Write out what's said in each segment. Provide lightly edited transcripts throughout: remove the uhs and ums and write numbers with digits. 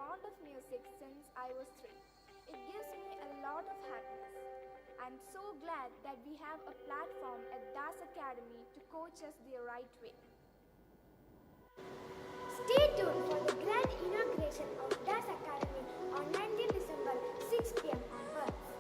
fond of music since I was 3. It gives me a lot of happiness. I'm so glad that we have a platform at Das Academy to coach us the right way. Stay tuned for the grand inauguration of Das Academy on 19 December 6 p.m. onwards.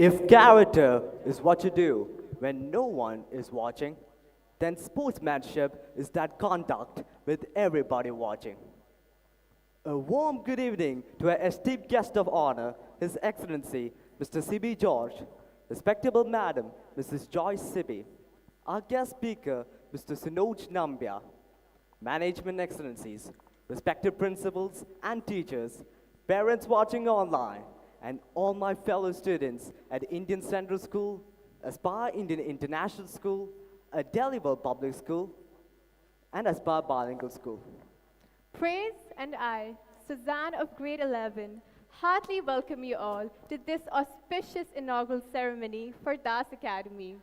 If character is what you do when no one is watching, then sportsmanship is that conduct with everybody watching. A warm good evening to our esteemed guest of honor, His Excellency Mr. C.B. George, respectable Madam Mrs. Joyce Sibi, our guest speaker Mr. Sinoj Nambia, Management Excellencies, respected principals and teachers, parents watching online, and all my fellow students at Indian Central School, Aspire Indian International School, a Delhiwell Public School, and Aspire Bilingual School. Praise and I, Suzanne of grade 11, heartily welcome you all to this auspicious inaugural ceremony for Das Academy,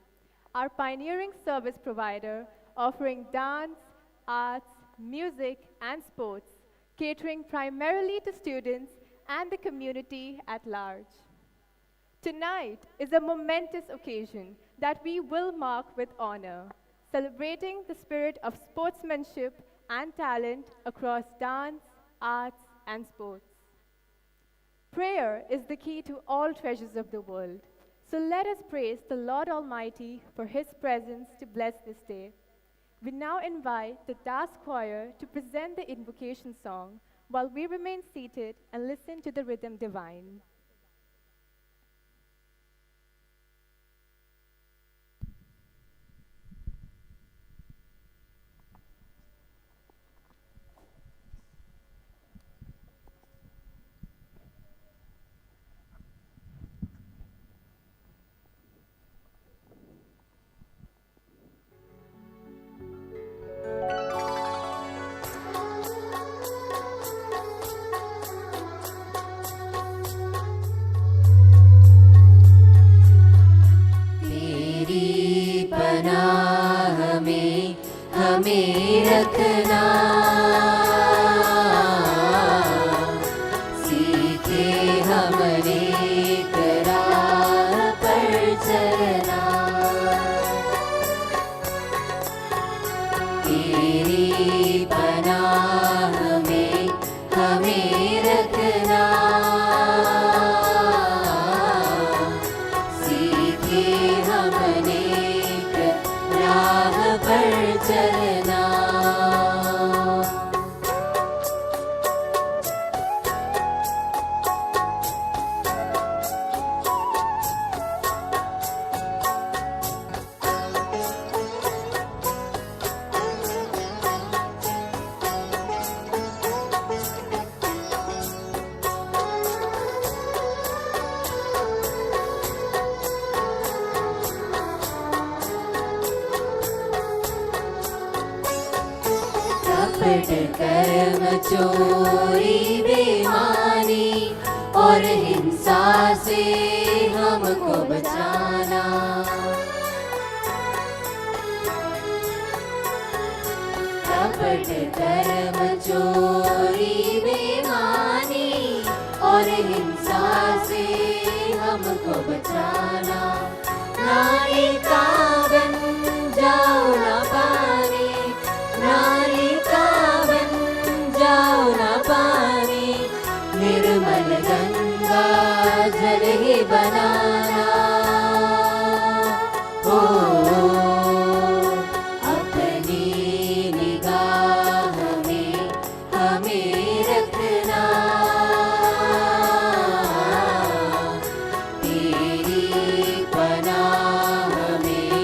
our pioneering service provider offering dance, arts, music, and sports, catering primarily to students and the community at large. Tonight is a momentous occasion that we will mark with honor, celebrating the spirit of sportsmanship and talent across dance, arts, and sports. Prayer is the key to all treasures of the world. So let us praise the Lord Almighty for His presence to bless this day. We now invite the Das Choir to present the invocation song while we remain seated and listen to the rhythm divine. हमें रखना सीखे हमने राह पर चलना तेरी पनाह में हमें रखना सीखे हमने राह पर चलना कपट कर्म चोरी बेईमानी और हिंसा से हमको बचाना कपट कर्म चोरी बेईमानी और हिंसा से हमको बचाना नारी का बन जाओ ना पानी नारी का बन जाओ ना पानी निर्मल गंगा जल ही बनाना हो अपनी निगाह में हमें रखना तेरी पनाह में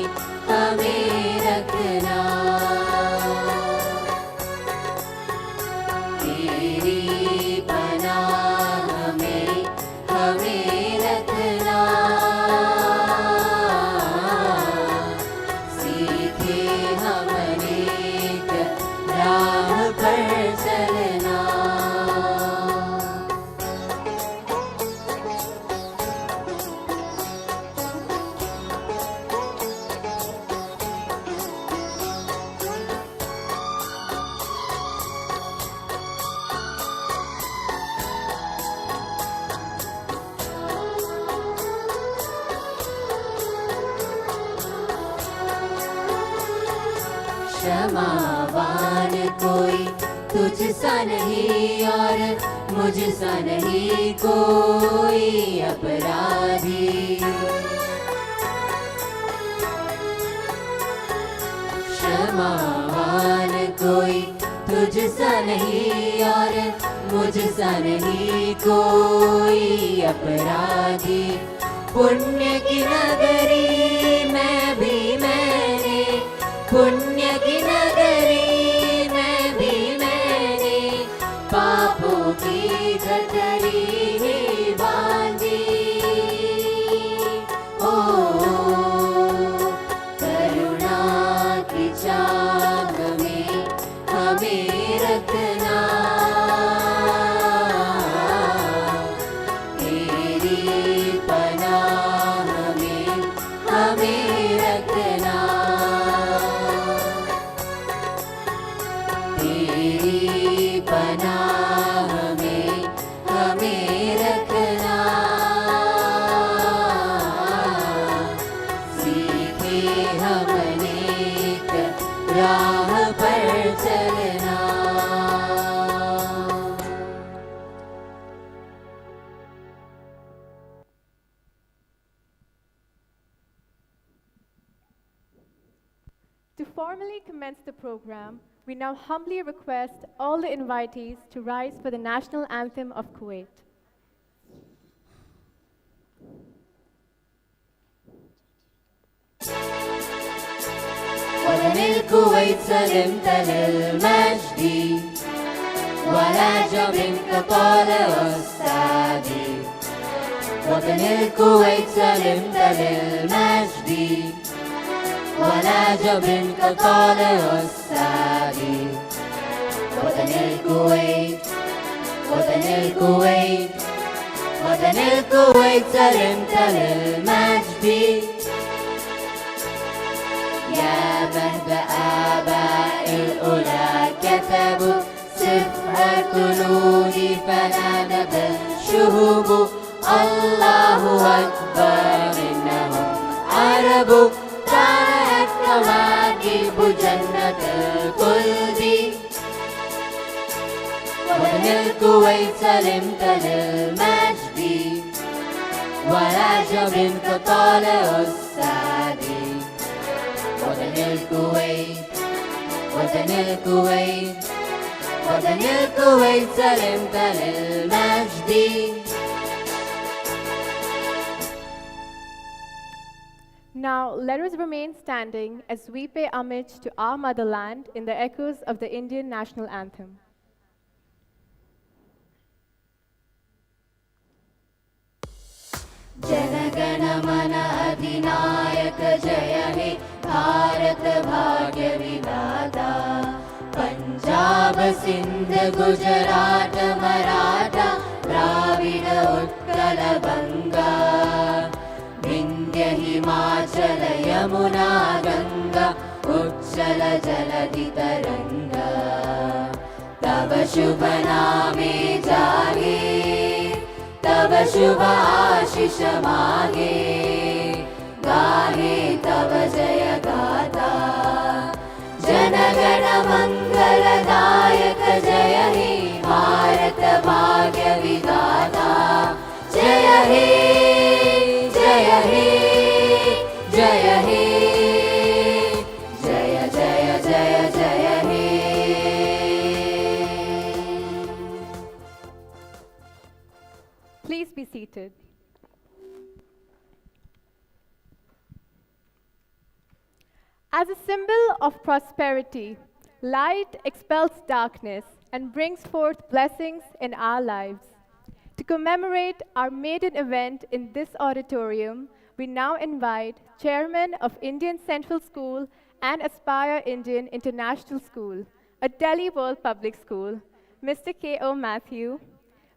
हमें रखना तेरी पनाह में हमें रखना सीखे हमने राह पर चलना क्षमावान कोई तुझसा नहीं और मुझसा नहीं कोई अपराधी। क्षमावान कोई तुझसा नहीं और मुझसा नहीं कोई अपराधी। पुण्य की नगरी मैं भी मैंने, पुण्य की नगरी मैं भी मैंने, पापों की गठरी ही बांधी। ओ करुणा की चाह में हमें रखना, तेरी पनाह में हमें रखना, तेरी पनाह में हमें रखना। सीखे हमने एक राह पर चलना। To formally commence the program, we now humbly request all the invitees to rise for the national anthem of Kuwait. وطن الكويت سلمت للمجد، ولا جبر كطال أستاذي. وطن الكويت سلمت للمجد، ولا جبر كطال أستاذي. وطن الكويت، وطن الكويت، وطن الكويت سلمت للمجد. يا مهد آباء الأولى كتبوا سفر الخلود فنادت الشهوب الله أكبر إنهم عرب. طلعت كواكب جنة الخلد. وطن الكويت سلمت للمجد، ولا جبر كطال أستاذي. وطن الكويت، وطن الكويت، وطن الكويت سلمت للمجد. Now, let us remain standing as we pay homage to our motherland in the echoes of the Indian national anthem. जनगण मन अधिनायक जय हे भारत भाग्य विधाता। पंजाब सिंध गुजरात मराठा द्राविड उत्कल बंगा। विंध्य हिमाचल यमुना गंगा उच्चल जलधि तरंगा। तब शुभ नामे जागे, तब शुभ आशीष मागे। गाहे तब जय गाथा, जनगण मंगलदायक जय हे भारत भाग्य विधाता। जय हे, जय हे, जय हे, जय जय जय जय हे। Please be seated. As a symbol of prosperity, light expels darkness and brings forth blessings in our lives. To commemorate our maiden event in this auditorium, we now invite Chairman of Indian Central School and Aspire Indian International School, a Delhi World Public School, Mr. K.O. Matthew,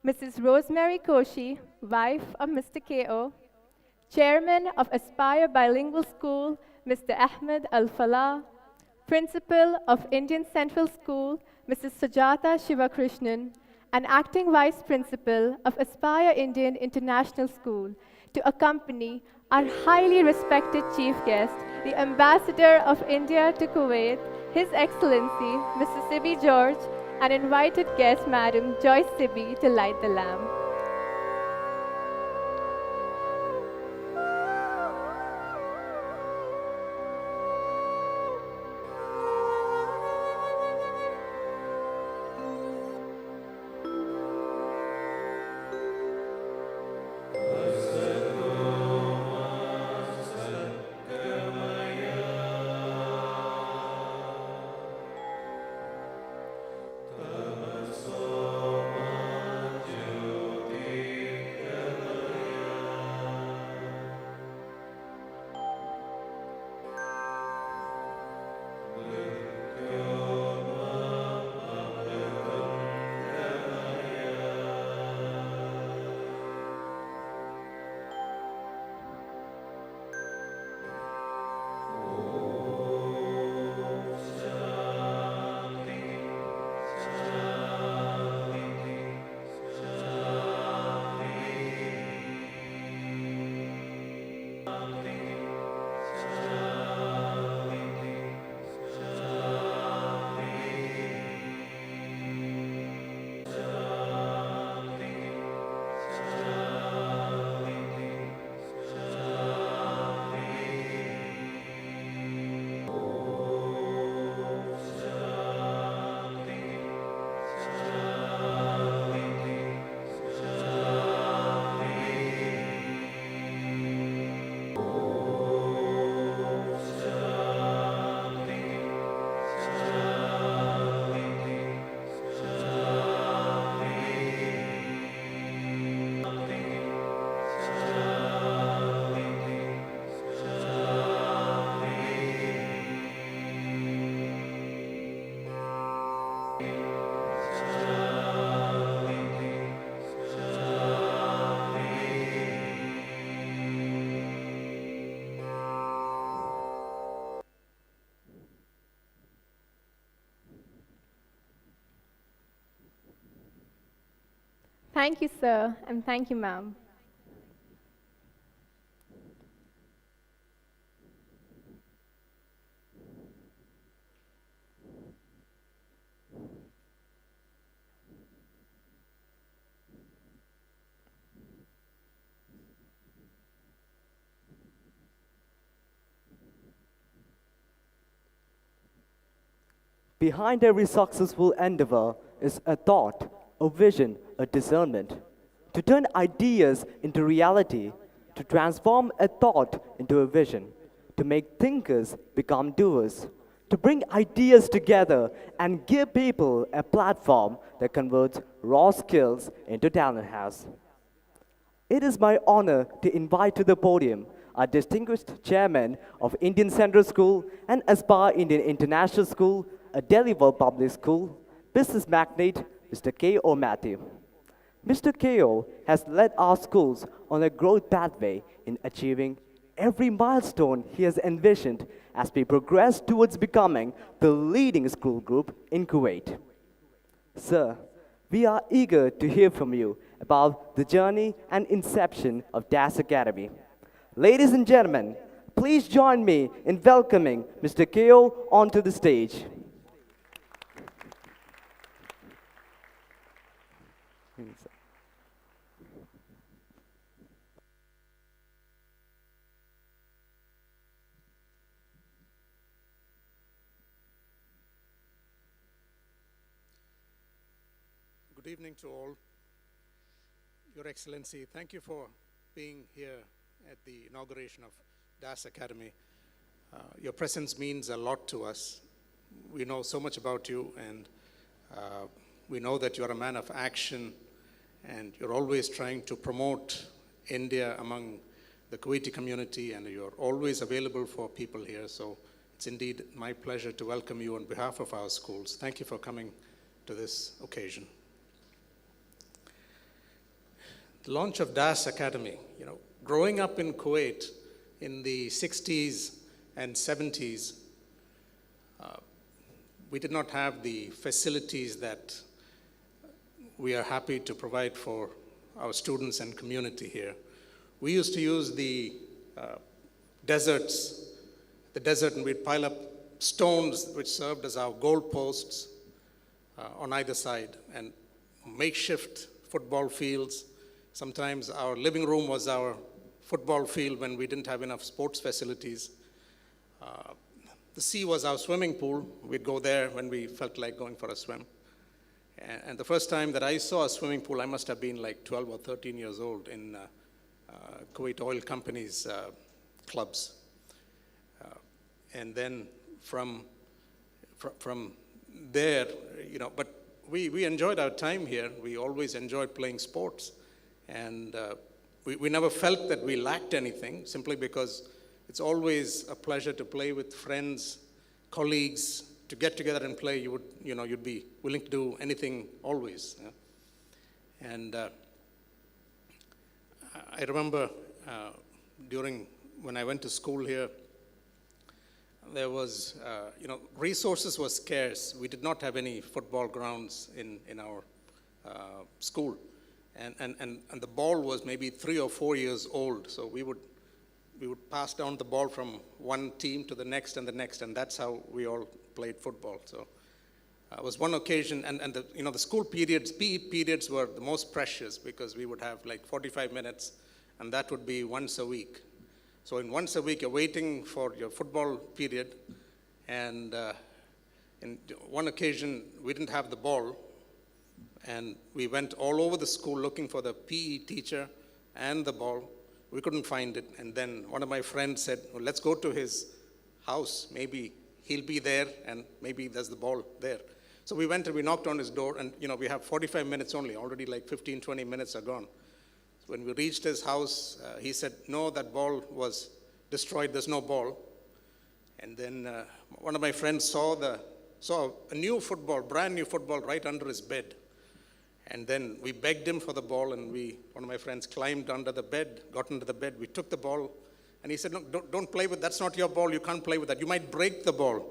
Mrs. Rosemary Koshi, wife of Mr. K.O., Chairman of Aspire Bilingual School, Mr. Ahmed Al-Falah, Principal of Indian Central School, Mrs. Sujata Shivakrishnan, and Acting Vice Principal of Aspire Indian International School, to accompany our highly respected chief guest, the Ambassador of India to Kuwait, His Excellency, Mr. Sibi George, and invited guest Madam Joyce Sibby to light the lamp. Thank you, sir, and thank you, ma'am. Behind every successful endeavor is a thought, a vision, a discernment. To turn ideas into reality, to transform a thought into a vision, to make thinkers become doers, to bring ideas together and give people a platform that converts raw skills into talent house. It is my honor to invite to the podium our distinguished chairman of Indian Central School and Aspire Indian International School, a Delhi-World Public School, business magnate, Mr. K.O. Matthew. Mr. K.O. has led our schools on a growth pathway in achieving every milestone he has envisioned as we progress towards becoming the leading school group in Kuwait. Sir, we are eager to hear from you about the journey and inception of DAS Academy. Ladies and gentlemen, please join me in welcoming Mr. K.O. onto the stage. Good evening to all. Your Excellency, thank you for being here at the inauguration of DAS Academy. Your presence means a lot to us. We know so much about you, and we know that you're a man of action, and you're always trying to promote India among the Kuwaiti community, and you're always available for people here. So it's indeed my pleasure to welcome you on behalf of our schools. Thank you for coming to this occasion. The launch of DAS Academy, growing up in Kuwait in the 60s and 70s, we did not have the facilities that we are happy to provide for our students and community here. We used to use the desert, and we'd pile up stones which served as our goal posts. on either side, and makeshift football fields. Sometimes our living room was our football field when we didn't have enough sports facilities. The sea was our swimming pool. We'd go there when we felt like going for a swim. And the first time that I saw a swimming pool, I must have been like 12 or 13 years old in Kuwait Oil Company's clubs. And then from there, but we enjoyed our time here. We always enjoyed playing sports. And we never felt that we lacked anything, simply because it's always a pleasure to play with friends, colleagues, to get together and play. You'd be willing to do anything always. Yeah? And I remember when I went to school here, there was, resources were scarce. We did not have any football grounds in our school. And the ball was maybe 3 or 4 years old. So we would pass down the ball from one team to the next, and that's how we all played football. So it was one occasion, and the school periods, PE periods were the most precious, because we would have like 45 minutes, and that would be once a week. So in once a week, you're waiting for your football period, and in one occasion, we didn't have the ball, and we went all over the school looking for the PE teacher and the ball. We couldn't find it, and then one of my friends said, well, let's go to his house. Maybe he'll be there, and maybe there's the ball there. So we went and we knocked on his door, and we have 45 minutes only. Already like 15, 20 minutes are gone. So when we reached his house, he said, no, that ball was destroyed. There's no ball. And then one of my friends saw a new football, brand new football, right under his bed. And then we begged him for the ball, and one of my friends climbed under the bed, got into the bed. We took the ball, and he said, no, don't play with, that's not your ball. You can't play with that. You might break the ball.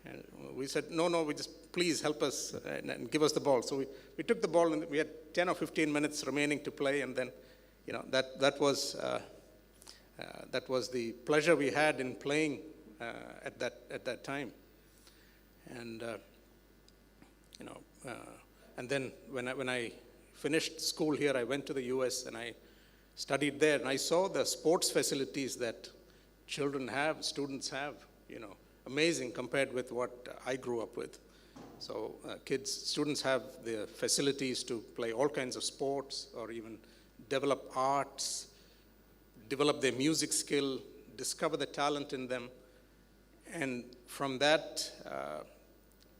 And we said, no, we just, please help us and give us the ball. So we took the ball, and we had 10 or 15 minutes remaining to play. And then, that was the pleasure we had in playing at that time. And, and then when I finished school here, I went to the US and I studied there, and I saw the sports facilities that children have, students have, amazing compared with what I grew up with. So students have the facilities to play all kinds of sports, or even develop arts, develop their music skill, discover the talent in them. And from that,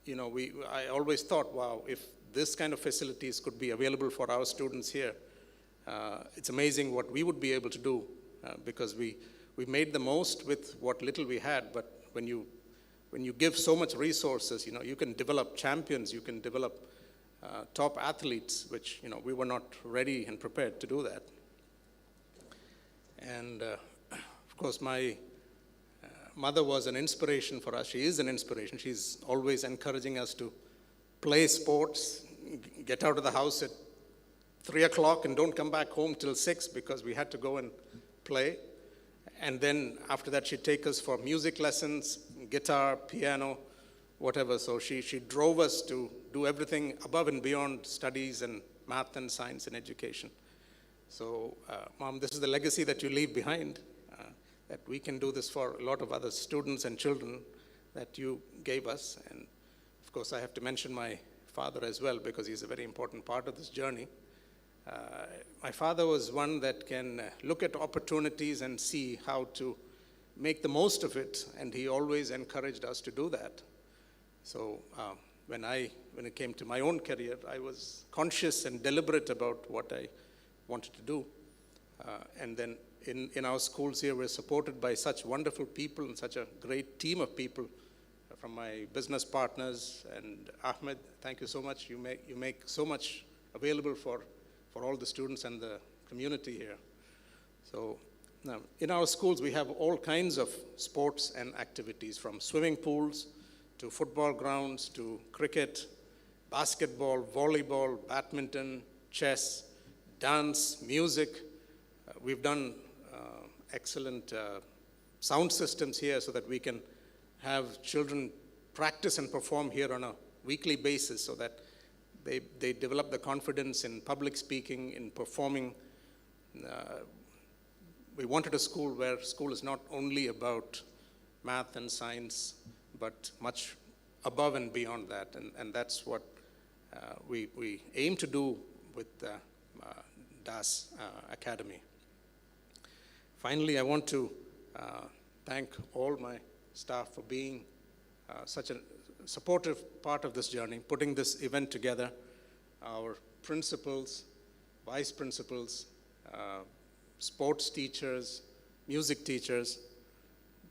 I always thought, wow, if this kind of facilities could be available for our students here, it's amazing what we would be able to do, because we made the most with what little we had. But when you give so much resources, you can develop champions, you can develop top athletes, which we were not ready and prepared to do that. And of course, my mother was an inspiration for us. She is an inspiration. She's always encouraging us to play sports, get out of the house at 3 o'clock and don't come back home till 6, because we had to go and play. And then after that, she'd take us for music lessons, guitar, piano, whatever. So she drove us to do everything above and beyond studies and math and science and education. So, Mom, this is the legacy that you leave behind, that we can do this for a lot of other students and children that you gave us. And of course, I have to mention my father as well, because he's a very important part of this journey. My father was one that can look at opportunities and see how to make the most of it, and he always encouraged us to do that. So when it came to my own career, I was conscious and deliberate about what I wanted to do. And then in our schools here, we're supported by such wonderful people and such a great team of people, from my business partners. And Ahmed, thank you so much. You make so much available for all the students and the community here. So now, in our schools, we have all kinds of sports and activities, from swimming pools to football grounds to cricket, basketball, volleyball, badminton, chess, dance, music. We've done excellent sound systems here so that we can have children practice and perform here on a weekly basis so that they develop the confidence in public speaking, in performing. We wanted a school where school is not only about math and science, but much above and beyond that. And that's what we aim to do with DAS Academy. Finally, I want to thank all my staff for being such a supportive part of this journey, putting this event together, our principals, vice principals, sports teachers, music teachers.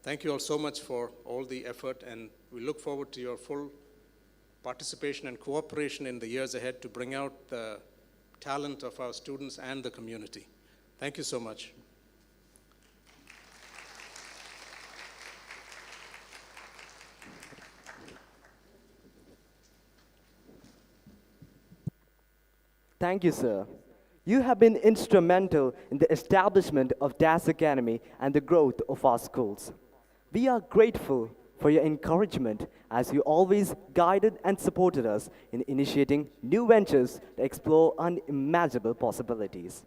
Thank you all so much for all the effort, and we look forward to your full participation and cooperation in the years ahead to bring out the talent of our students and the community. Thank you so much. Thank you, sir. You have been instrumental in the establishment of DAS Academy and the growth of our schools. We are grateful for your encouragement as you always guided and supported us in initiating new ventures to explore unimaginable possibilities.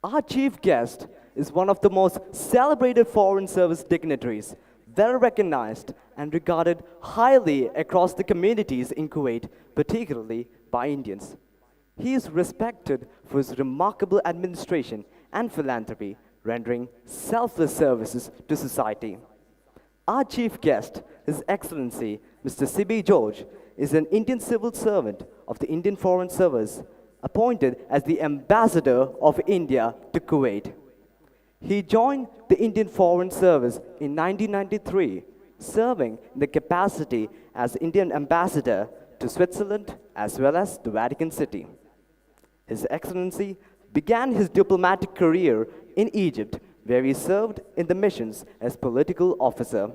Our chief guest is one of the most celebrated foreign service dignitaries, well recognized and regarded highly across the communities in Kuwait, particularly by Indians. He is respected for his remarkable administration and philanthropy, rendering selfless services to society. Our chief guest, His Excellency Mr. C.B. George, is an Indian civil servant of the Indian Foreign Service, appointed as the Ambassador of India to Kuwait. He joined the Indian Foreign Service in 1993, serving in the capacity as Indian Ambassador to Switzerland as well as the Vatican City. His Excellency began his diplomatic career in Egypt, where he served in the missions as political officer.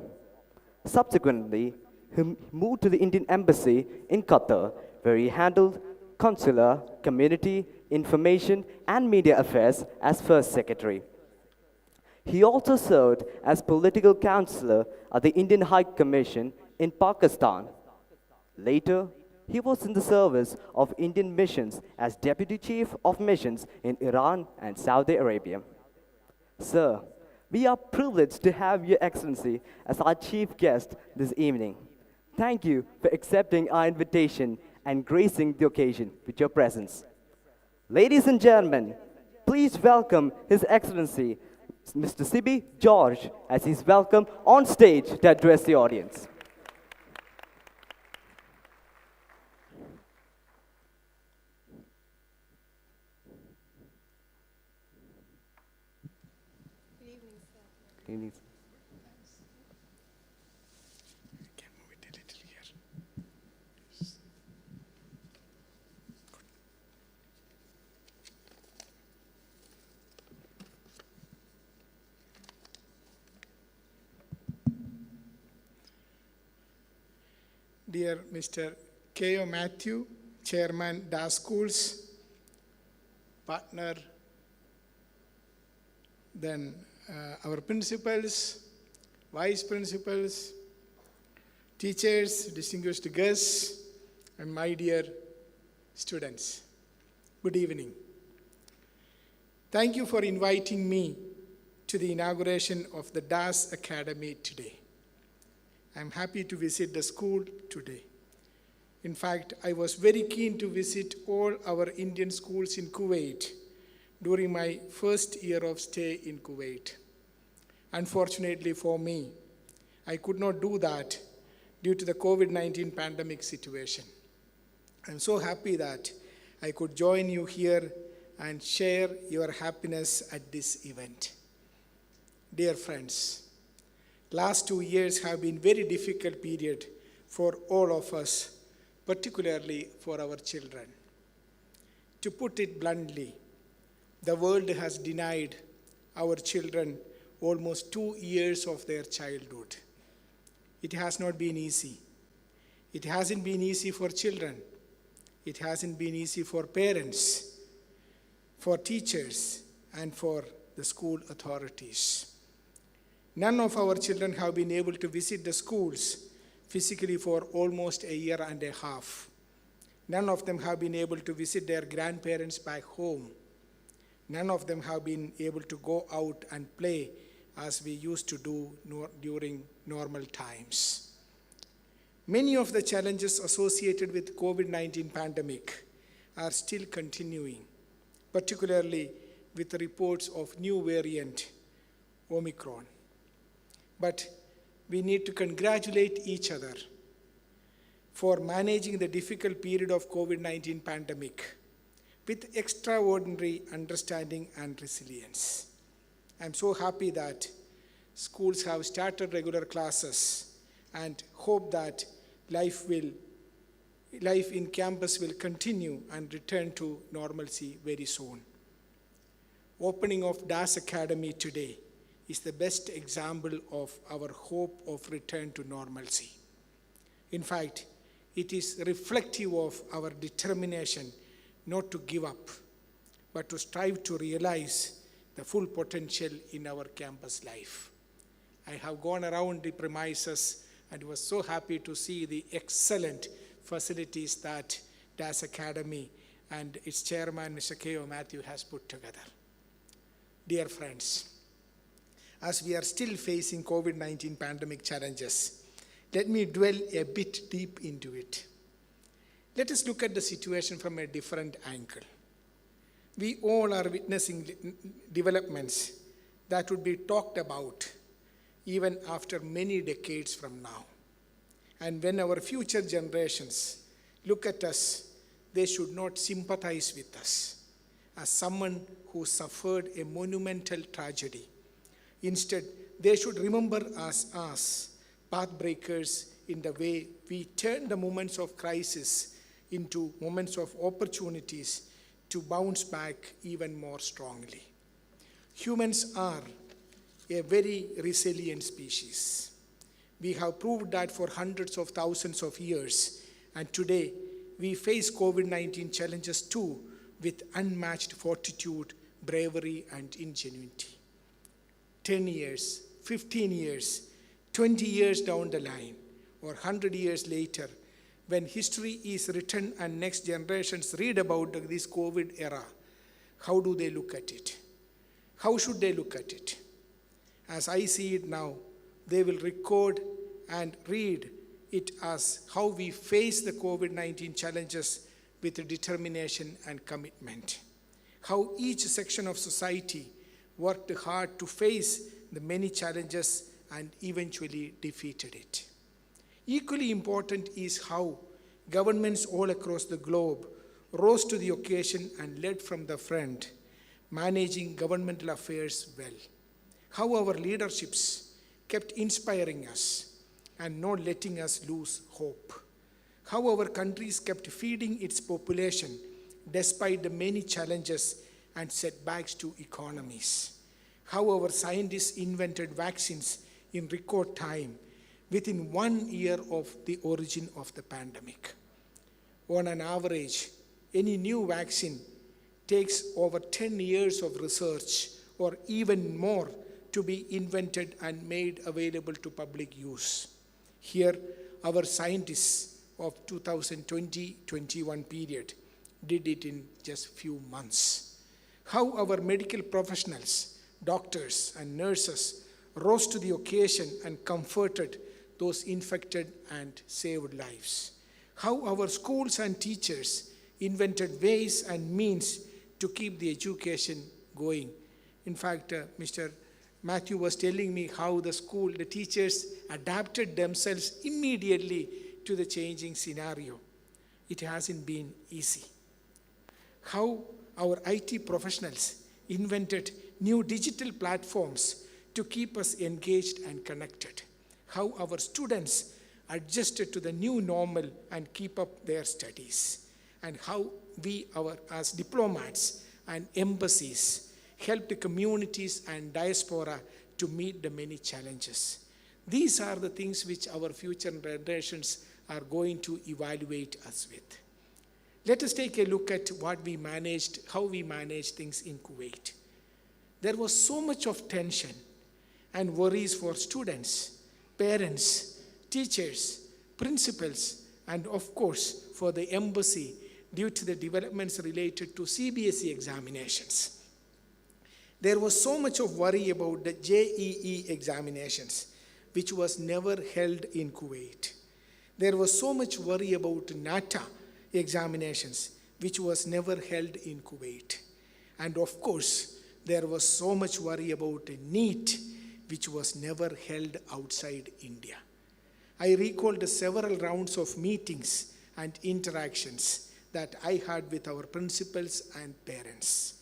Subsequently, he moved to the Indian Embassy in Qatar, where he handled consular, community, information, and media affairs as First Secretary. He also served as political counselor at the Indian High Commission in Pakistan. Later, he was in the service of Indian missions as Deputy Chief of Missions in Iran and Saudi Arabia. Sir, we are privileged to have Your Excellency as our chief guest this evening. Thank you for accepting our invitation and gracing the occasion with your presence. Ladies and gentlemen, please welcome His Excellency Mr. C.B. George as he's welcomed on stage to address the audience. Good evening, sir. Can move it a little here. Dear Mr. K.O. Matthew, Chairman, DAS Schools, partner, then our principals, vice principals, teachers, distinguished guests, and my dear students. Good evening. Thank you for inviting me to the inauguration of the DAS Academy today. I'm happy to visit the school today. In fact, I was very keen to visit all our Indian schools in Kuwait during my first year of stay in Kuwait. Unfortunately for me, I could not do that due to the COVID-19 pandemic situation. I'm so happy that I could join you here and share your happiness at this event. Dear friends, last 2 years have been very difficult period for all of us, particularly for our children. To put it bluntly, the world has denied our children almost 2 years of their childhood. It has not been easy. It hasn't been easy for children. It hasn't been easy for parents, for teachers, and for the school authorities. None of our children have been able to visit the schools physically for almost a year and a half. None of them have been able to visit their grandparents back home. None of them have been able to go out and play as we used to do during normal times. Many of the challenges associated with COVID-19 pandemic are still continuing, particularly with reports of new variant, Omicron. But we need to congratulate each other for managing the difficult period of COVID-19 pandemic with extraordinary understanding and resilience. I'm so happy that schools have started regular classes and hope that life in campus will continue and return to normalcy very soon. Opening of DAS Academy today is the best example of our hope of return to normalcy. In fact, it is reflective of our determination not to give up, but to strive to realize the full potential in our campus life. I have gone around the premises and was so happy to see the excellent facilities that DAS Academy and its chairman, Mr. K.O. Matthew, has put together. Dear friends, as we are still facing COVID-19 pandemic challenges, let me dwell a bit deep into it. Let us look at the situation from a different angle. We all are witnessing developments that would be talked about even after many decades from now. And when our future generations look at us, they should not sympathize with us as someone who suffered a monumental tragedy. Instead, they should remember us pathbreakers in the way we turn the moments of crisis into moments of opportunities to bounce back even more strongly. Humans are a very resilient species. We have proved that for hundreds of thousands of years, and today we face COVID-19 challenges too with unmatched fortitude, bravery, and ingenuity. 10 years, 15 years, 20 years down the line, or 100 years later, when history is written and next generations read about this COVID era, how do they look at it? How should they look at it? As I see it now, they will record and read it as how we face the COVID-19 challenges with determination and commitment. How each section of society worked hard to face the many challenges and eventually defeated it. Equally important is how governments all across the globe rose to the occasion and led from the front, managing governmental affairs well. How our leaderships kept inspiring us and not letting us lose hope. How our countries kept feeding its population despite the many challenges and setbacks to economies. How our scientists invented vaccines in record time within 1 year of the origin of the pandemic. On an average, any new vaccine takes over 10 years of research or even more to be invented and made available to public use. Here, our scientists of 2020-21 period did it in just few months. How our medical professionals, doctors and nurses rose to the occasion and comforted those infected and saved lives. How our schools and teachers invented ways and means to keep the education going. In fact, Mr. Matthew was telling me how the teachers adapted themselves immediately to the changing scenario. It hasn't been easy. How our IT professionals invented new digital platforms to keep us engaged and connected. How our students adjusted to the new normal and keep up their studies. And how we, as diplomats and embassies, helped communities and diaspora to meet the many challenges. These are the things which our future generations are going to evaluate us with. Let us take a look at how we managed things in Kuwait. There was so much of tension and worries for students, parents, teachers, principals, and of course for the embassy due to the developments related to CBSE examinations. There was so much of worry about the JEE examinations, which was never held in Kuwait. There was so much worry about NATA examinations, which was never held in Kuwait. And of course, there was so much worry about NEET, which was never held outside India. I recalled several rounds of meetings and interactions that I had with our principals and parents.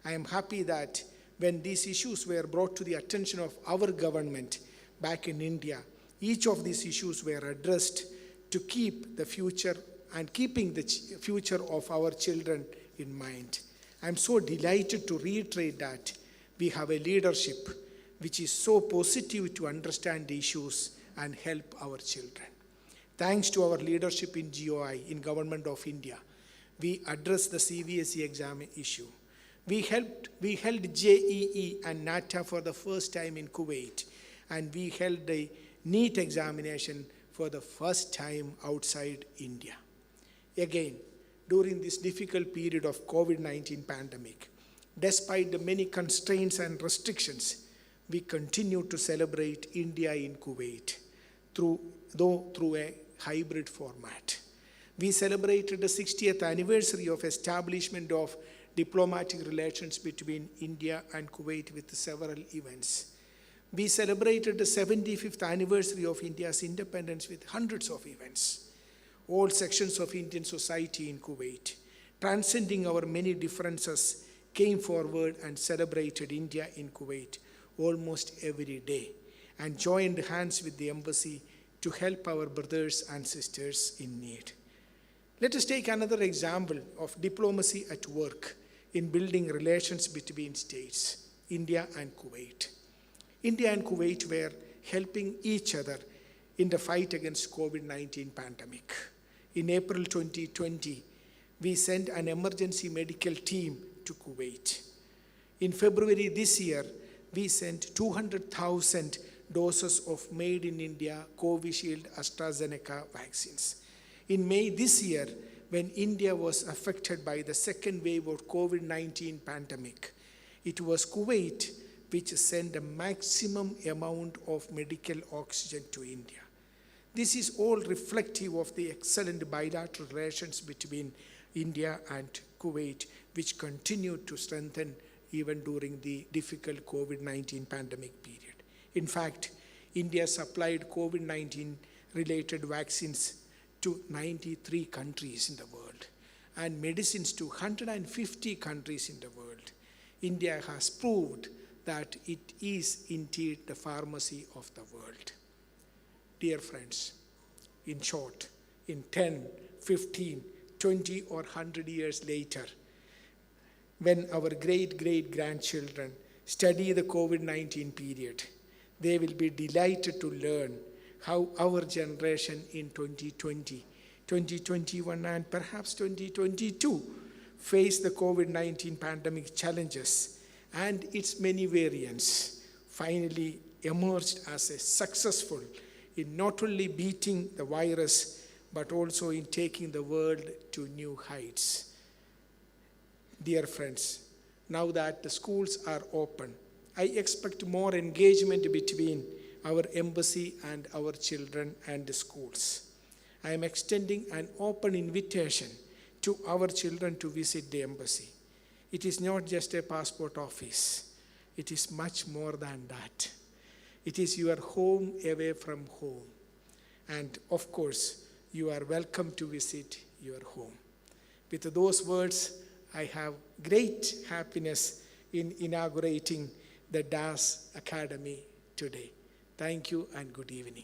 I am happy that when these issues were brought to the attention of our government back in India, each of these issues were addressed to keep the future and keeping the future of our children in mind. I'm so delighted to reiterate that we have a leadership which is so positive to understand the issues and help our children. Thanks to our leadership in GOI, in Government of India, we addressed the CBSE exam issue. We held JEE and NATA for the first time in Kuwait, and we held the NEET examination for the first time outside India. Again, during this difficult period of COVID-19 pandemic, despite the many constraints and restrictions, we continue to celebrate India in Kuwait, through a hybrid format. We celebrated the 60th anniversary of establishment of diplomatic relations between India and Kuwait with several events. We celebrated the 75th anniversary of India's independence with hundreds of events. All sections of Indian society in Kuwait, transcending our many differences, came forward and celebrated India in Kuwait almost every day and joined hands with the embassy to help our brothers and sisters in need. Let us take another example of diplomacy at work in building relations between states, India and Kuwait. India and Kuwait were helping each other in the fight against COVID-19 pandemic. In April 2020, we sent an emergency medical team to Kuwait. In February this year, we sent 200,000 doses of made in India Covishield AstraZeneca vaccines. In May this year, when India was affected by the second wave of COVID-19 pandemic, it was Kuwait which sent a maximum amount of medical oxygen to India. This is all reflective of the excellent bilateral relations between India and Kuwait, which continued to strengthen even during the difficult COVID-19 pandemic period. In fact, India supplied COVID-19 related vaccines to 93 countries in the world and medicines to 150 countries in the world. India has proved that it is indeed the pharmacy of the world. Dear friends, in short, in 10, 15, 20 or 100 years later, when our great-great-grandchildren study the COVID-19 period, they will be delighted to learn how our generation in 2020, 2021 and perhaps 2022 faced the COVID-19 pandemic challenges and its many variants, finally emerged as a successful in not only beating the virus, but also in taking the world to new heights. Dear friends, now that the schools are open, I expect more engagement between our embassy and our children and the schools. I am extending an open invitation to our children to visit the embassy. It is not just a passport office. It is much more than that. It is your home away from home. And of course, you are welcome to visit your home. With those words, I have great happiness in inaugurating the DAS Academy today. Thank you and good evening.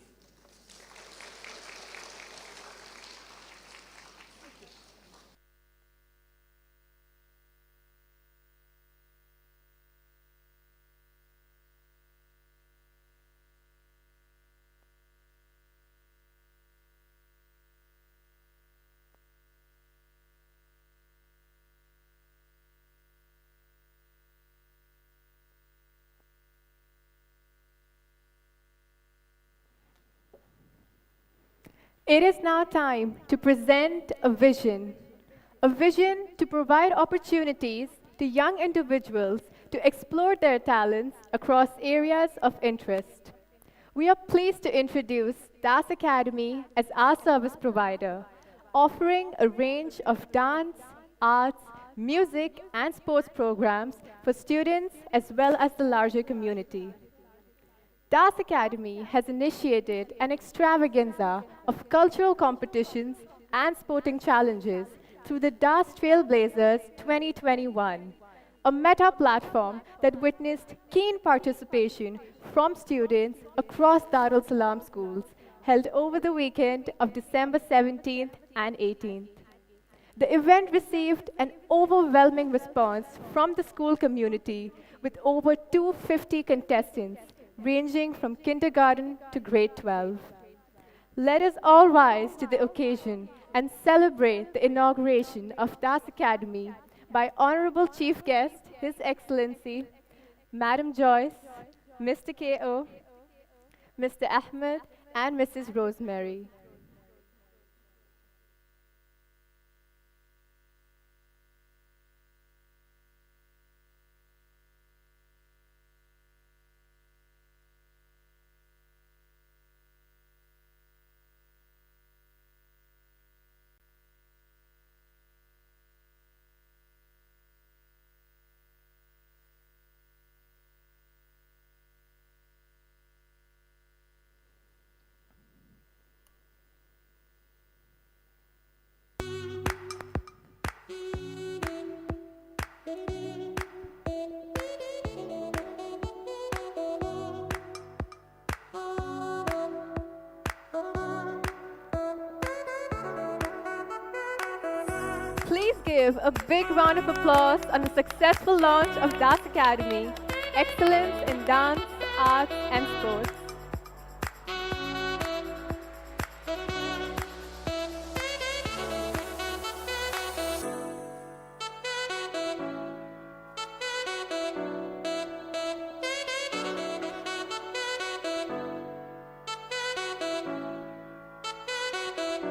It is now time to present a vision to provide opportunities to young individuals to explore their talents across areas of interest. We are pleased to introduce DAS Academy as our service provider, offering a range of dance, arts, music, and sports programs for students as well as the larger community. DAS Academy has initiated an extravaganza of cultural competitions and sporting challenges through the DAS Trailblazers 2021, a meta platform that witnessed keen participation from students across Darul Salam schools, held over the weekend of December 17th and 18th. The event received an overwhelming response from the school community with over 250 contestants ranging from kindergarten to grade 12. Let us all rise to the occasion and celebrate the inauguration of DAS Academy by Honorable Chief Guest, His Excellency, Madam Joyce, Mr. K.O., Mr. Ahmed, and Mrs. Rosemary. Please give a big round of applause on the successful launch of DAS Academy, Excellence in Dance, Arts, and Sports.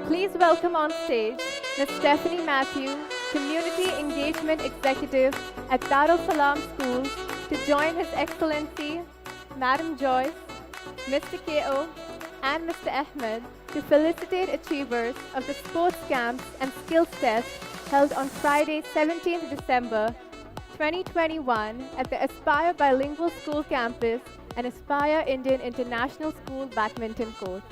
Please welcome on stage Ms. Stephanie Matthew, Community Engagement Executive at Darul Salam Schools, to join His Excellency, Madam Joyce, Mr. K.O., and Mr. Ahmed to felicitate achievers of the sports camps and skills test held on Friday, 17th December 2021 at the Aspire Bilingual School campus and Aspire Indian International School badminton court.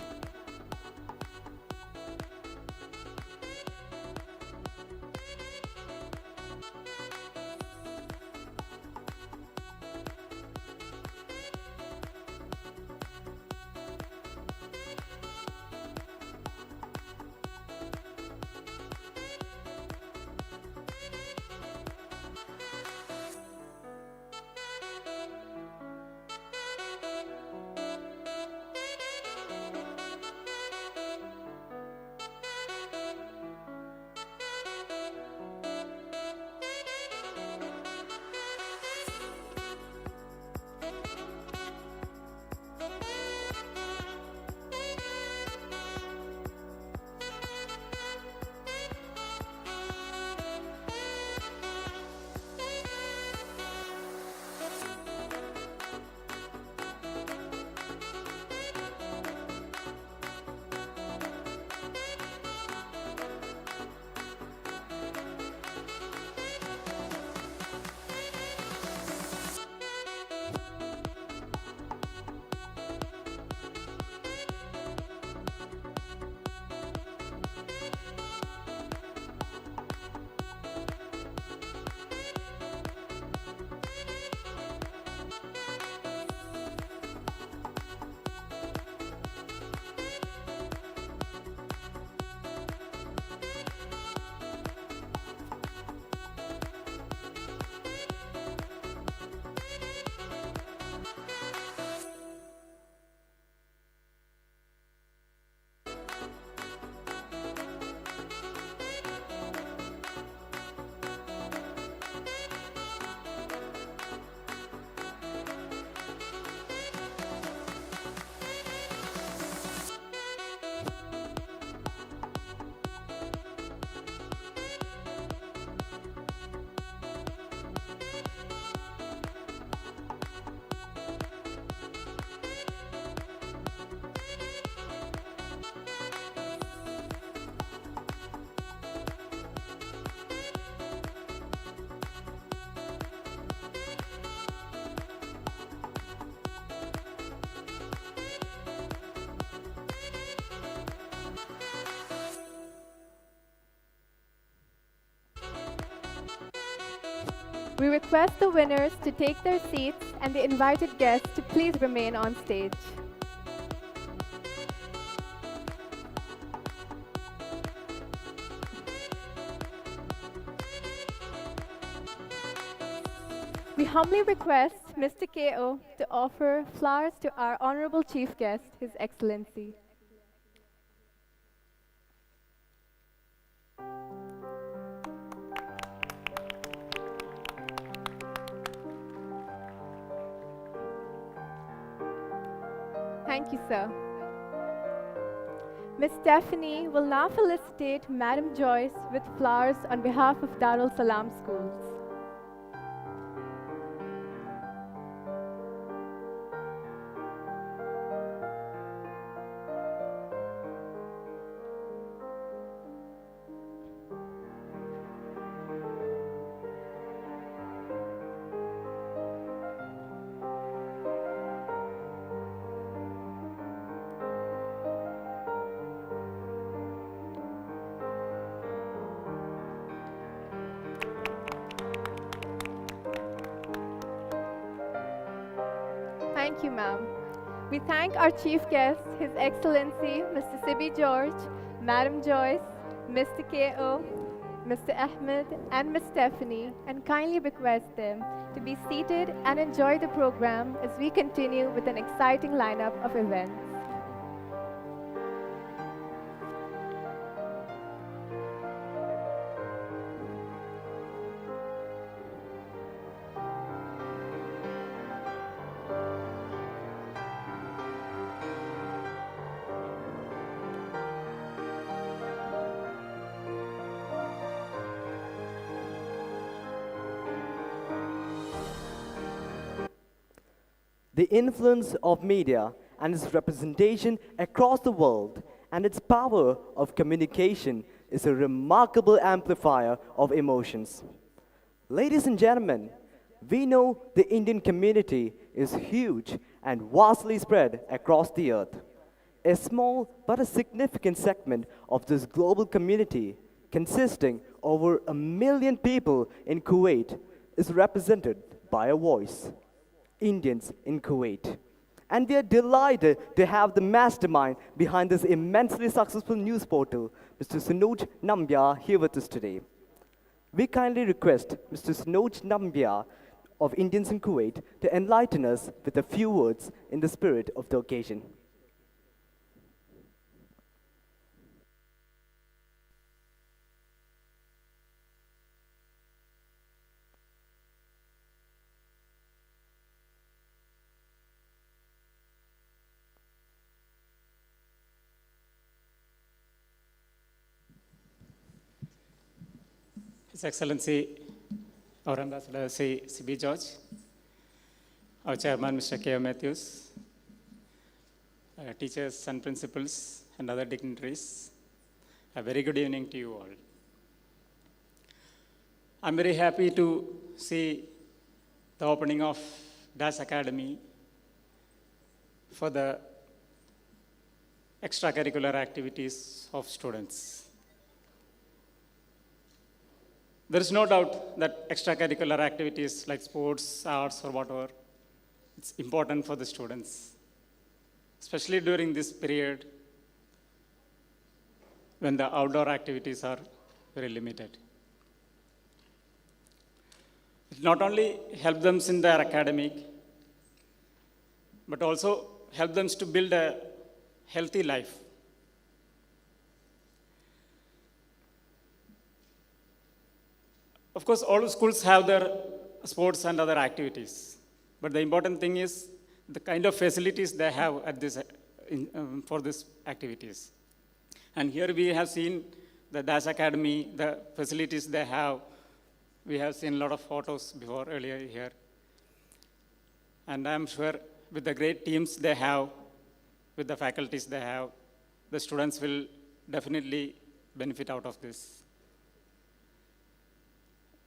We request the winners to take their seats and the invited guests to please remain on stage. We humbly request Mr. K.O. to offer flowers to our Honorable Chief Guest, His Excellency. Thank you, sir. Ms. Stephanie will now felicitate Madam Joyce with flowers on behalf of Darul Salam Schools. Thank you, ma'am. We thank our chief guest, His Excellency, Mr. Sibi George, Madam Joyce, Mr. K.O., Mr. Ahmed, and Ms. Stephanie, and kindly request them to be seated and enjoy the program as we continue with an exciting lineup of events. The influence of media and its representation across the world and its power of communication is a remarkable amplifier of emotions. Ladies and gentlemen, we know the Indian community is huge and vastly spread across the earth. A small but a significant segment of this global community, consisting over 1 million people in Kuwait, is represented by a voice. Indians in Kuwait. And we are delighted to have the mastermind behind this immensely successful news portal, Mr. Sinoj Nambiar, here with us today. We kindly request Mr. Sinoj Nambiar of Indians in Kuwait to enlighten us with a few words in the spirit of the occasion. His Excellency, our Ambassador C.B. George, our Chairman, Mr. K.O. Matthews, teachers and principals, and other dignitaries, a very good evening to you all. I'm very happy to see the opening of DAS Academy for the extracurricular activities of students. There is no doubt that extracurricular activities like sports, arts, or whatever, it's important for the students, especially during this period when the outdoor activities are very limited. It not only helps them in their academic, but also helps them to build a healthy life. Of course, all schools have their sports and other activities, but the important thing is the kind of facilities they have at this, for these activities. And here we have seen the DAS Academy, the facilities they have. We have seen a lot of photos before earlier here. And I'm sure with the great teams they have, with the faculties they have, the students will definitely benefit out of this.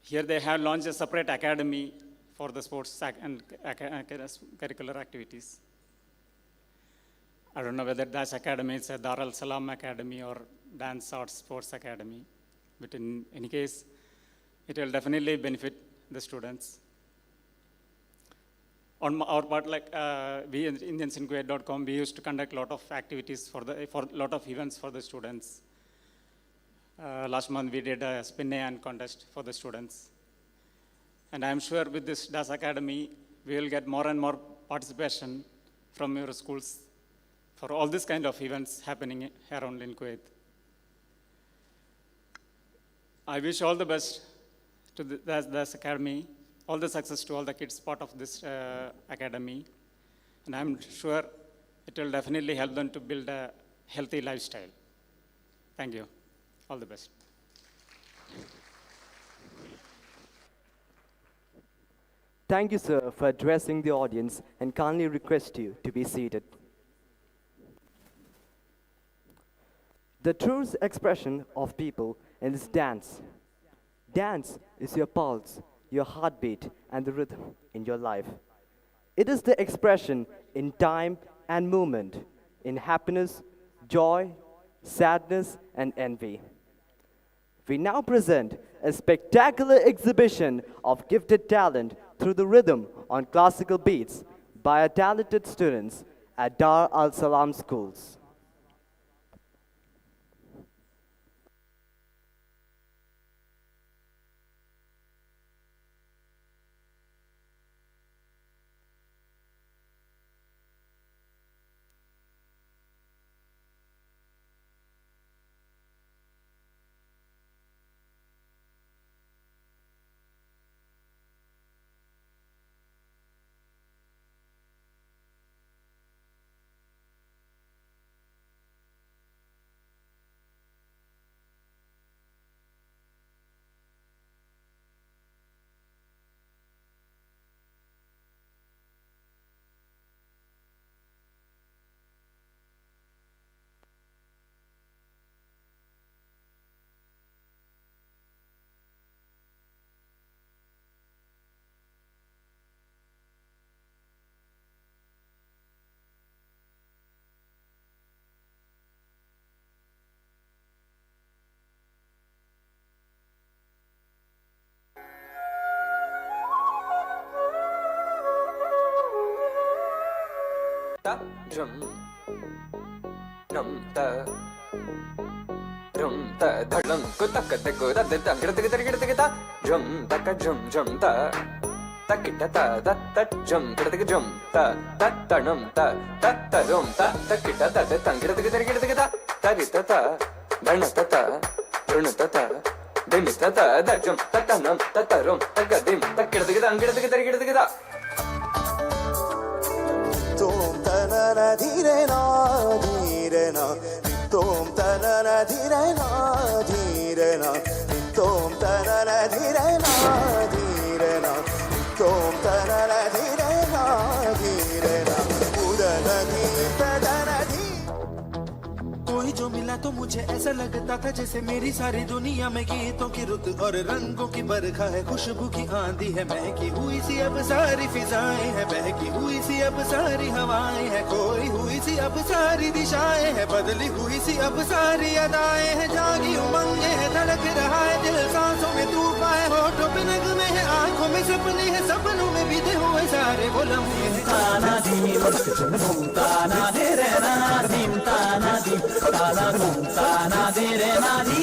Here they have launched a separate academy for the sports and curricular activities. I don't know whether DAS Academy is a Dar al Salam Academy or Dance Arts Sports Academy, but in any case, it will definitely benefit the students. On our part, like we in IndiansInQuade.com, we used to conduct a lot of activities for lot of events for the students. Last month we did a spin and contest for the students. And I'm sure with this DAS Academy, we will get more and more participation from your schools for all this kind of events happening around in Kuwait. I wish all the best to the DAS Academy, all the success to all the kids part of this academy. And I'm sure it will definitely help them to build a healthy lifestyle. Thank you. All the best. Thank you, sir, for addressing the audience, and kindly request you to be seated. The truest expression of people is dance. Dance is your pulse, your heartbeat, and the rhythm in your life. It is the expression in time and movement, in happiness, joy, sadness, and envy. We now present a spectacular exhibition of gifted talent through the rhythm on classical beats by our talented students at Dar Al Salam schools. Drum ta drum ta dhalam ko tak tak ko da da gir gir gir gir ta drum ta ka drum drum ta ta kita ta da ta drum gir gir drum ta ta tanam ta ta ta drum ta ta kita ta da gir gir gir gir ta ta ri ta ta dhan ta ta run ta ta dim ta ta da drum ta tanam ta ta rum ta ga dim ta gir gir gir ta Tom tanana dhire na tom tanana dhire na tom tanana dhire na tom tanana dhire na udana dhidana dhi कोई जो मिला तो मुझे ऐसा लगता था जैसे मेरी सारी दुनिया में गीतों की रुत और रंगों की बरखा है खुशबू की आंधी है महकी हुई सी अब सारी फिजाएं है बहकी हुई सी अब सारी हवाएं है खोई हुई सी अब सारी दिशाएं है बदली हुई सी अब सारी अदाएं है जागी उमंगे है धड़क रहा है दिल सांसों में तूफान है होठों पे नगमे है आंखों में सपने है सपनों में बीते हुए सारे वो लम्हे हैं ताना दी ताना दे रे ना dim ताना दी ताना kum ताना दे रे ना दी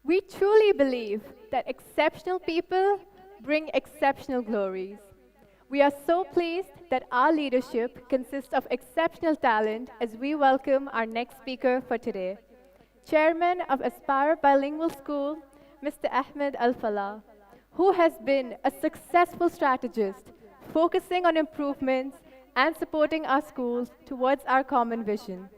We truly believe that exceptional people bring exceptional glories. We are so pleased that our leadership consists of exceptional talent as we welcome our next speaker for today. Chairman of Aspire Bilingual School, Mr. Ahmed Al-Falah, who has been a successful strategist, focusing on improvements and supporting our schools towards our common vision.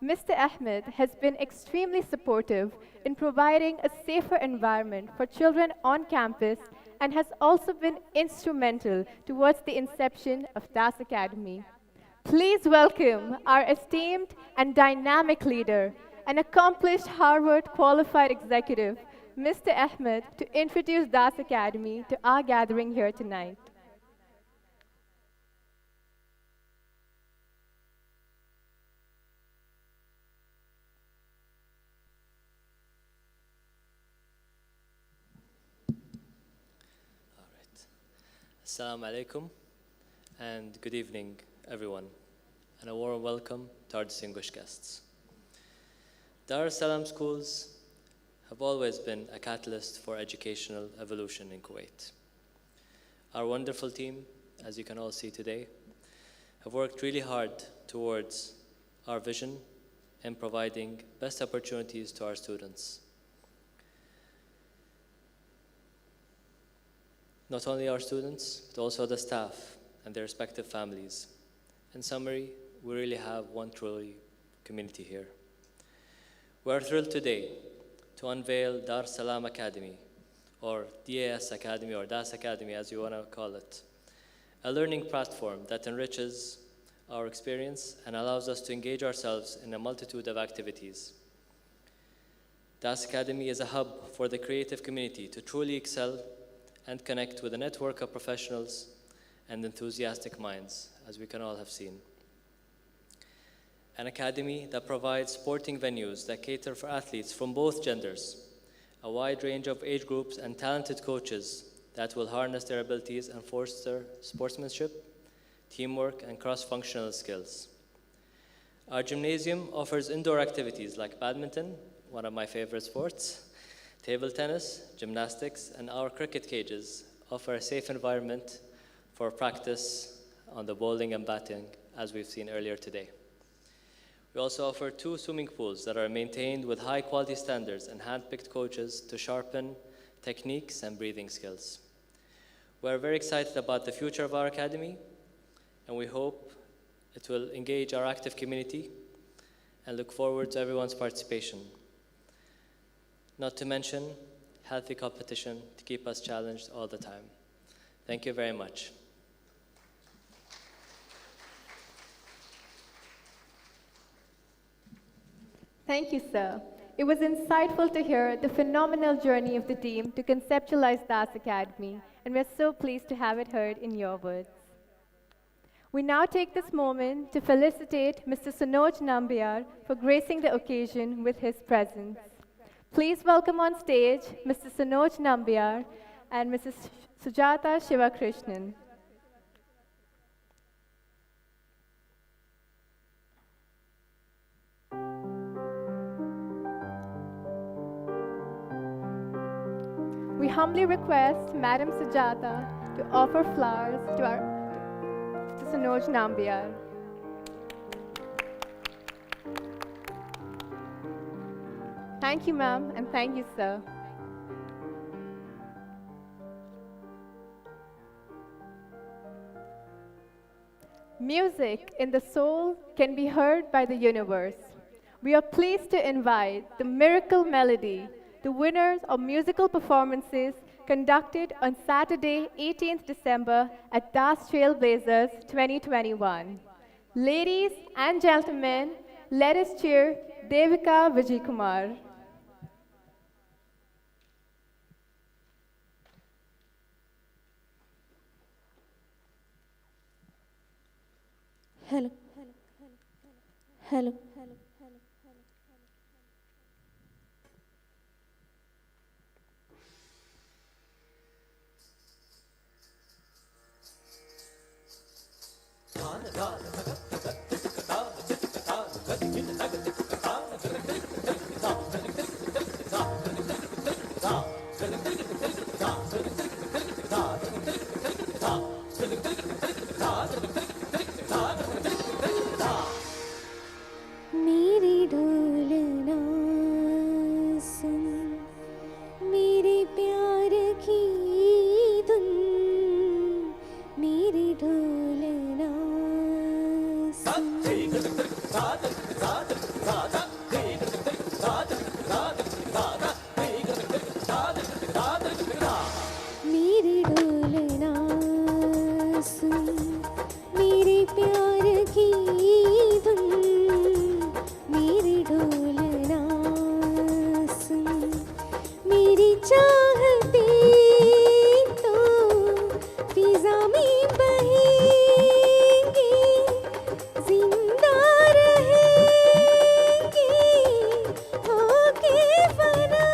Mr. Ahmed has been extremely supportive in providing a safer environment for children on campus and has also been instrumental towards the inception of DAS Academy. Please welcome our esteemed and dynamic leader, an accomplished Harvard qualified executive, Mr. Ahmed, to introduce DAS Academy to our gathering here tonight. Assalamu alaikum and good evening, everyone, and a warm welcome to our distinguished guests. Dar es Salaam schools have always been a catalyst for educational evolution in Kuwait. Our wonderful team, as you can all see today, have worked really hard towards our vision in providing best opportunities to our students. Not only our students, but also the staff and their respective families. In summary, we really have one truly community here. We are thrilled today to unveil Dar es Salaam Academy, or DAS Academy, or DAS Academy as you want to call it, a learning platform that enriches our experience and allows us to engage ourselves in a multitude of activities. DAS Academy is a hub for the creative community to truly excel and connect with a network of professionals and enthusiastic minds, as we can all have seen. An academy that provides sporting venues that cater for athletes from both genders, a wide range of age groups and talented coaches that will harness their abilities and foster sportsmanship, teamwork, and cross-functional skills. Our gymnasium offers indoor activities like badminton, one of my favorite sports, table tennis, gymnastics, and our cricket cages offer a safe environment for practice on the bowling and batting, as we've seen earlier today. We also offer 2 swimming pools that are maintained with high-quality standards and hand-picked coaches to sharpen techniques and breathing skills. We're very excited about the future of our academy, and we hope it will engage our active community and look forward to everyone's participation. Not to mention healthy competition to keep us challenged all the time. Thank you very much. Thank you, sir. It was insightful to hear the phenomenal journey of the team to conceptualize DAS Academy, and we're so pleased to have it heard in your words. We now take this moment to felicitate Mr. Sunoj Nambiar for gracing the occasion with his presence. Please welcome on stage Mr. Sunoj Nambiar, and Mrs. Sujata Shivakrishnan. We humbly request Madam Sujata to offer flowers to Sanoj Nambiar. Thank you, ma'am, and thank you, sir. Music in the soul can be heard by the universe. We are pleased to invite the Miracle Melody, the winners of musical performances conducted on Saturday, 18th December at Das Trailblazers 2021. Ladies and gentlemen, let us cheer Devika Vijaykumar. Hello. Hello. मेरी ढोलना सुन मेरे प्यार की धुन मेरी ढोलना मेरी ढोलना सुन मेरे प्यार की धुन मेरी ढोलना सुन मेरी चाहते तो फिजा में बहेंगे जिंदा रहेंगे होके फना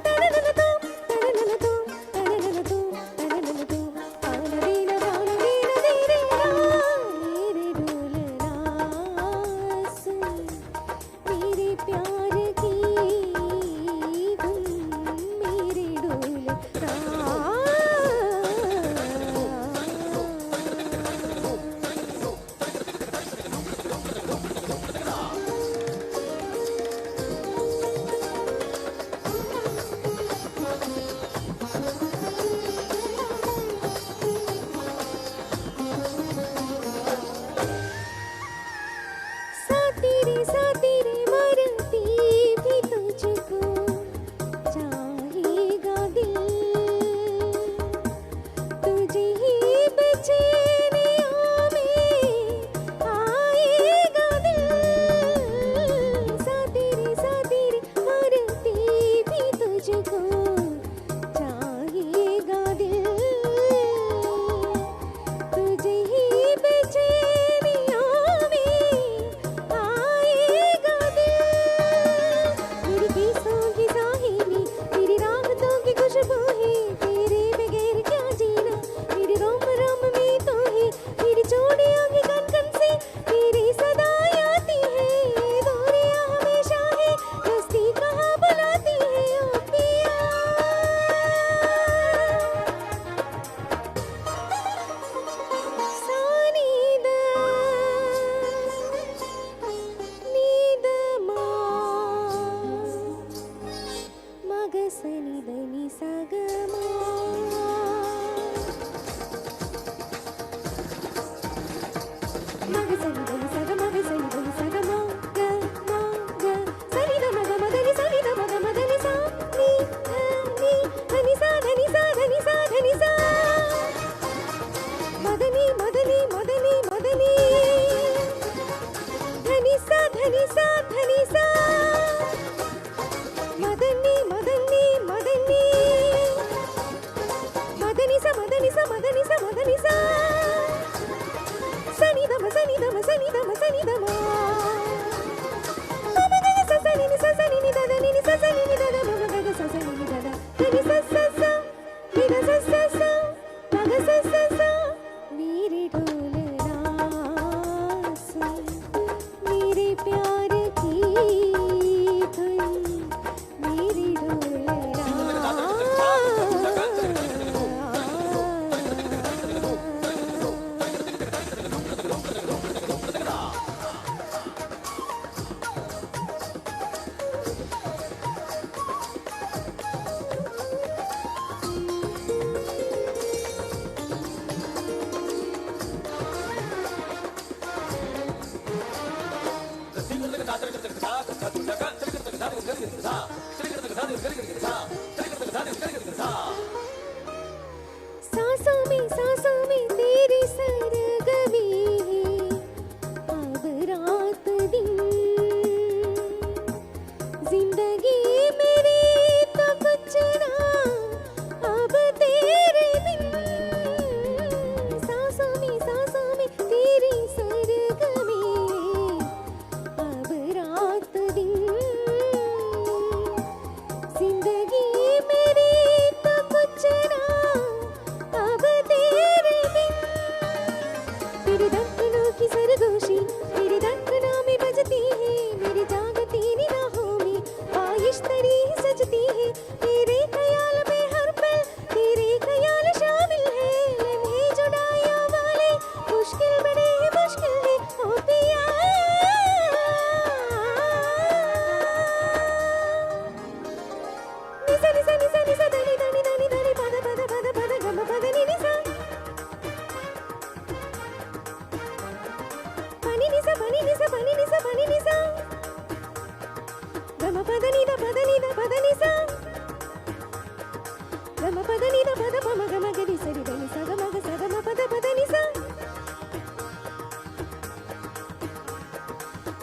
तनननतुम तनननतुम तनननतुम तनननतुम आना दीना గమ పద నిద పద పమ గమ గరి సరి దని సగ మగ సగ మ పద పద ని సా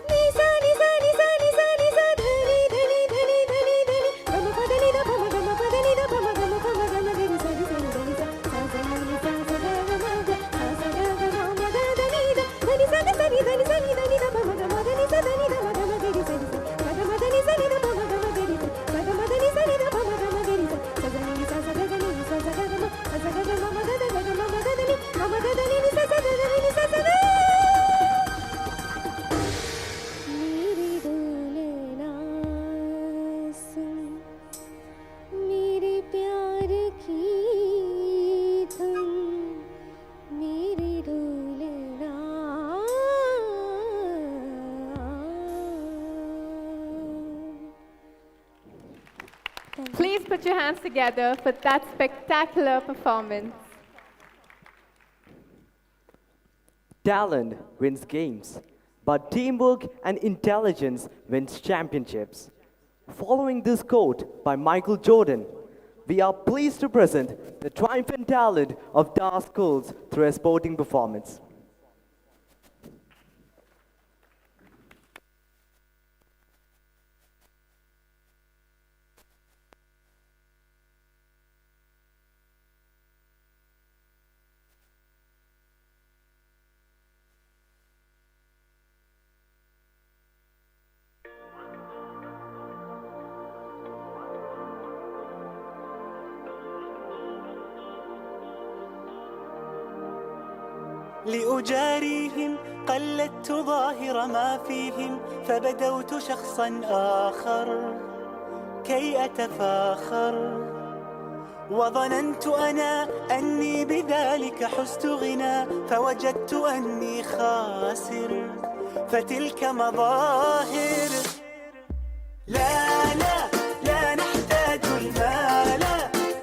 ని సా ని సా ని సా ని సా ని సా ధని ధని ధని ధని ధని గమ పద నిద పమ గమ పద నిద పమ గమ పమ గమ గరి సరి సరి దని సా సా సా ని సా సా గ మ గ సా సా గ గ మ మ గ ధని ద ధని సా గ సని ధని సని ధని ద పమ గమ ధని సా ధని ద మ గమ గరి సరి సరి గ మ ధని సని ద పమ గమ గరి సరి గ మ ధని సని ద పమ గమ గరి సరి సా సా ని సా సా గ గ ని సా సా గ గ మ సా సా గ గ మ మ గ ద గ గ మ మ గ ధని మ మ గ ధని ని సా సా గ గ ని సా సా ద मेरे डोलना सुन मेरे प्यार की धुन मेरे डोलना Please put your hands together for that spectacular performance. Talent wins games, but teamwork and intelligence wins championships. Following this quote by Michael Jordan, we are pleased to present the triumphant talent of DAS schools through a sporting performance. لأجاريهم قلدت ظاهر ما فيهم فبدوت شخصا آخر كي أتفاخر وظننت أنا أني بذلك حزت غنى فوجدت أني خاسر فتلك مظاهر لا لا لا نحتاج المال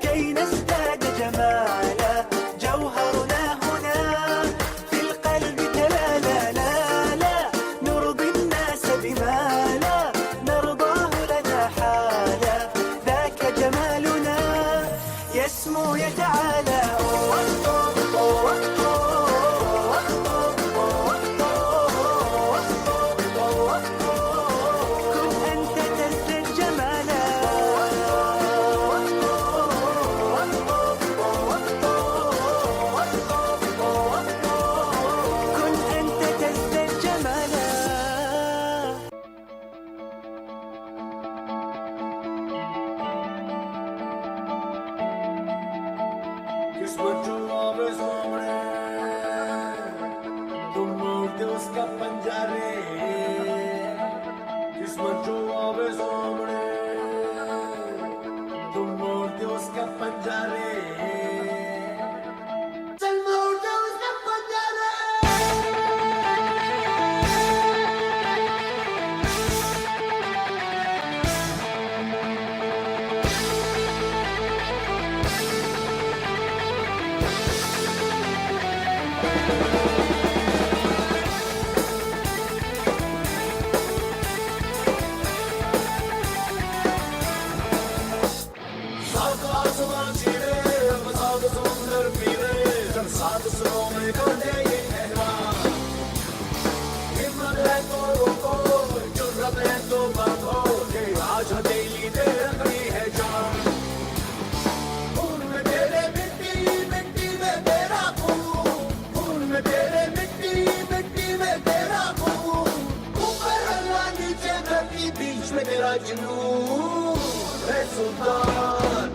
كي نزداد جمالا جوهرنا هنا في القلب تلالا لا لا نرضي الناس بما لا نرضاه لنا حالا ذاك جمالنا يسمو يتعالى كن أنت تزداد جمالا كن أنت تزداد جمالا किस्मत जो आवे सामने तुम मोड़ते उसका पंजा रे किस्मत जो आवे सामने तुम मोड़ते उसका पंजा रे चल मोड़ते उसका पंजा रे सात आसमान चीरे सात समुंदर पीरे जब सात सुरों में गाते ये एहराम हिम्मत है तो रोको जुर्रत है तो बांधो कि आज हथेली दे रखी है जान खून में तेरे मिट्टी मिट्टी में तेरा खून खून में तेरे मिट्टी मिट्टी में तेरा खून ऊपर अल्लाह नीचे धरती बीच में तेरा जुनून है सुल्तान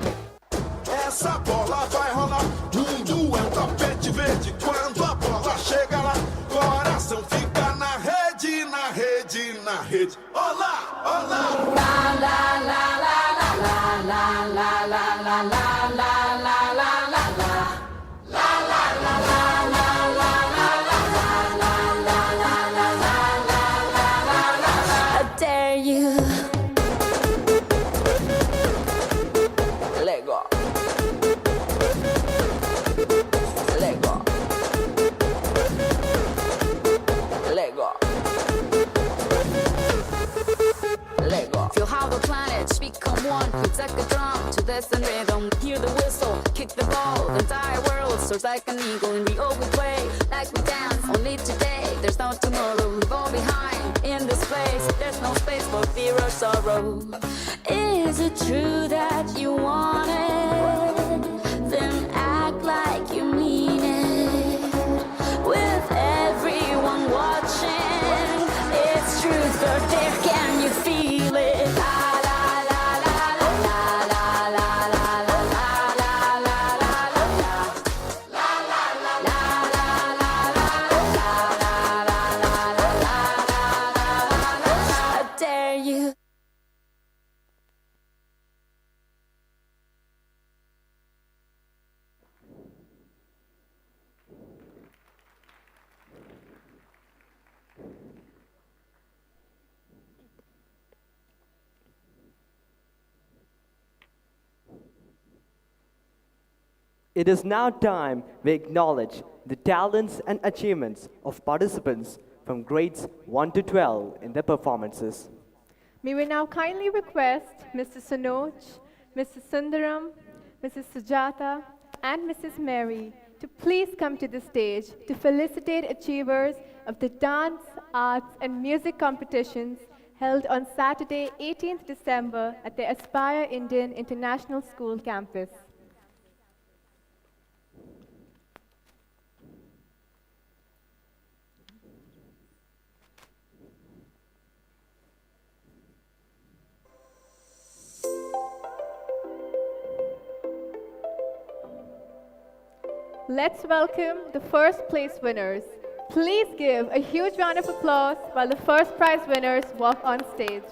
Essa bola vai rolar, dum é um tapete verde. Quando a bola chega lá, coração fica na rede, na rede, na rede. Olá, olá. La la la la la la la la la la la la la la la la. La la la la la la la la la la la la la la la la la. I dare you Lego. Lego. Lego. Lego. Feel how the planet soul. Kick the ball, the entire world soars like an eagle. And we all we play like we dance. Only today, there's no tomorrow. We fall behind in this place. There's no space for fear or sorrow. Is it true that you want it? Then act like you mean it. With everyone watching, it's truth or dare. Can you feel it? La la la la la la la la la la la la la la. La la la la la la la la la. I dare you. It is now time we acknowledge the talents and achievements of participants from grades 1 to 12 in their performances. May we now kindly request Mr. Sanoj, Mrs. Sundaram, Mrs. Sujata, and Mrs. Mary to please come to the stage to felicitate achievers of the dance, arts, and music competitions held on Saturday, 18th December at the Aspire Indian International School campus. Let's welcome the first place winners. Please give a huge round of applause while the first prize winners walk on stage.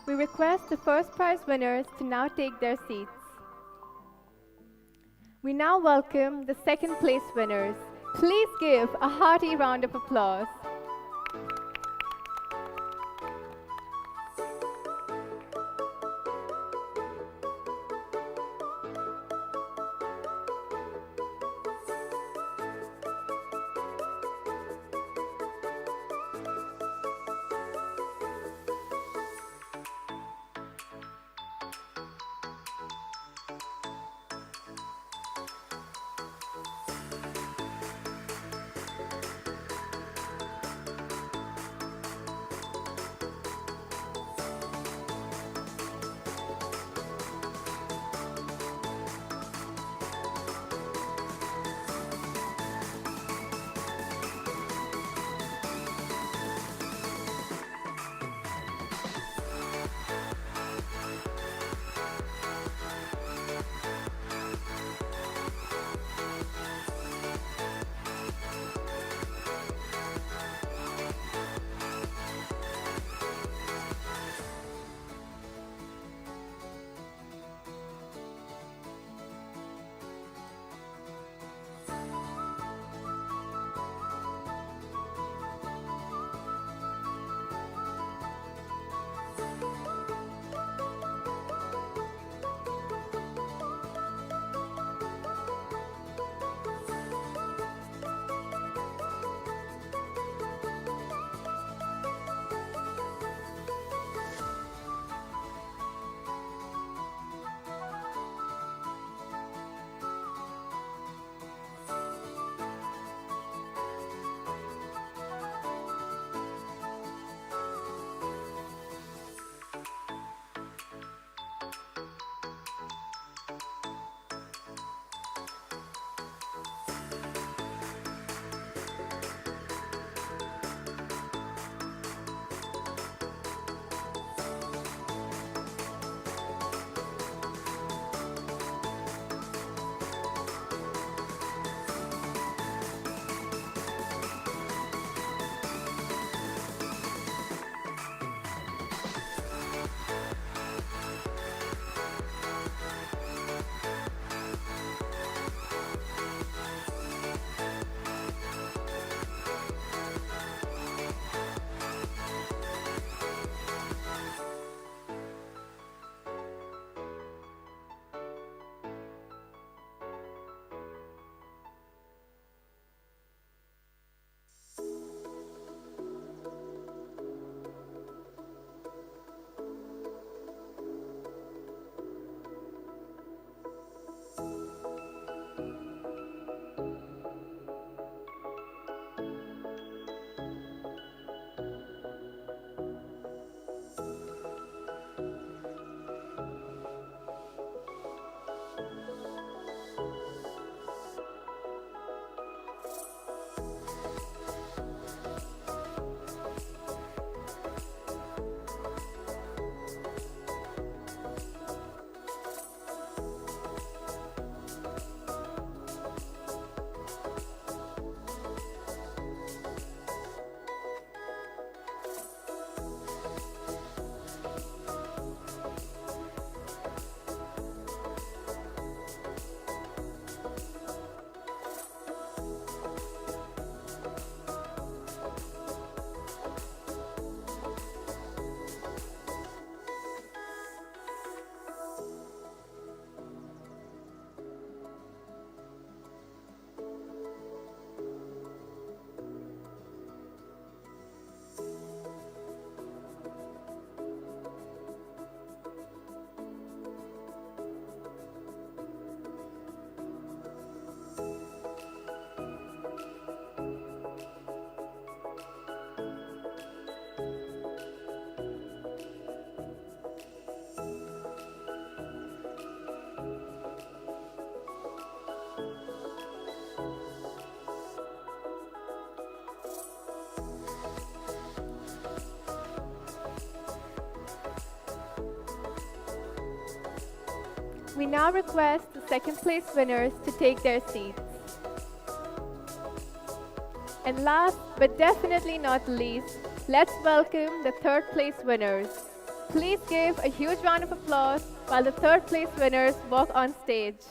We request the first prize winners to now take their seats. We now welcome the second place winners. Please give a hearty round of applause. We now request the second place winners to take their seats. And last but definitely not least, let's welcome the third place winners. Please give a huge round of applause while the third place winners walk on stage.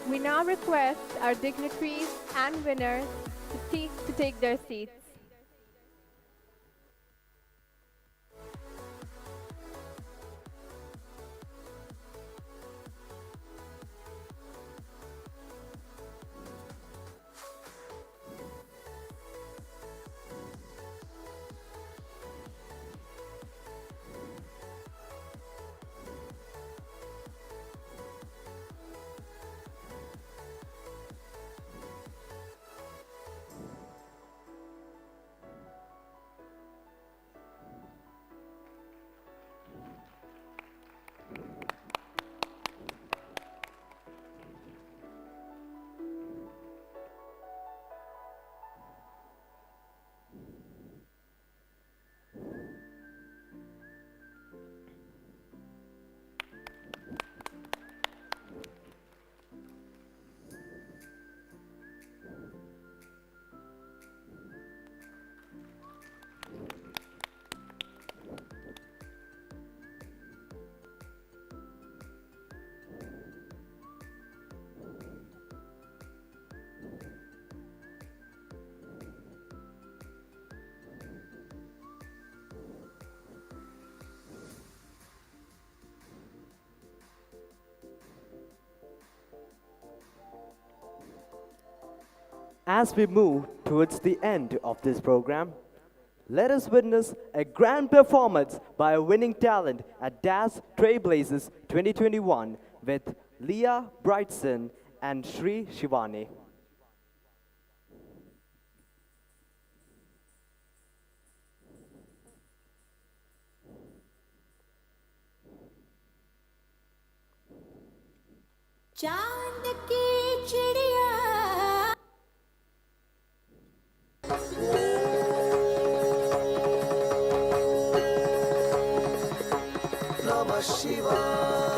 We now request our dignitaries and winners to take their seats. As we move towards the end of this program, let us witness a grand performance by a winning talent at DAS Trailblazers 2021 with Leah Brightson and Sri Shivani. चांद की चिड़िया Namah Shivaya.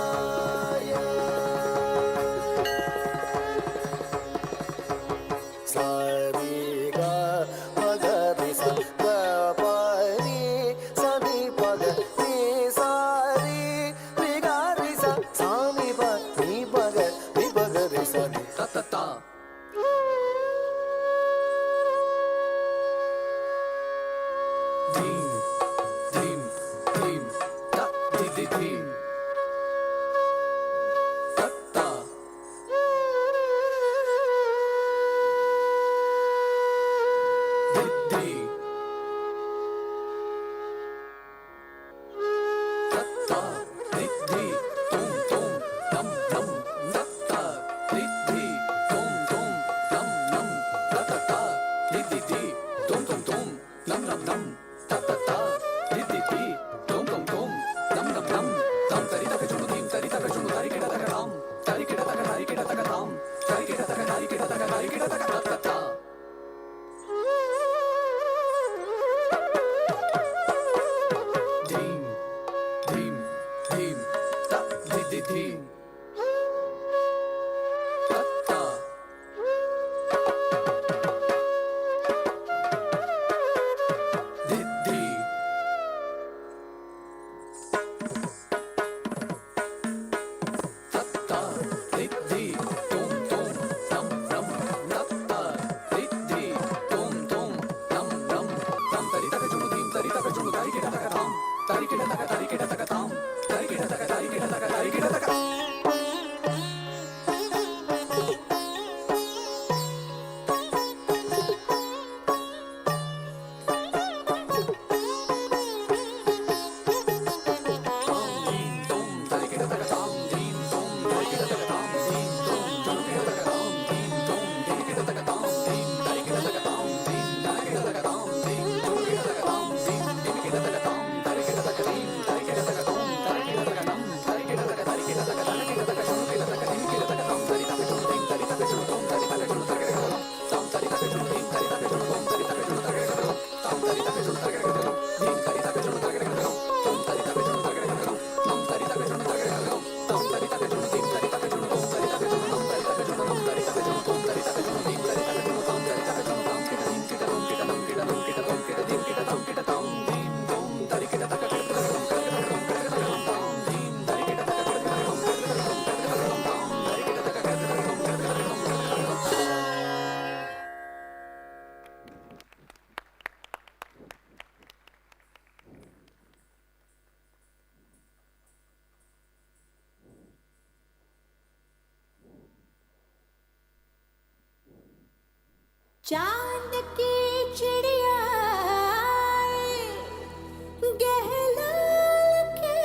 चांद की चिड़िया गहलाल के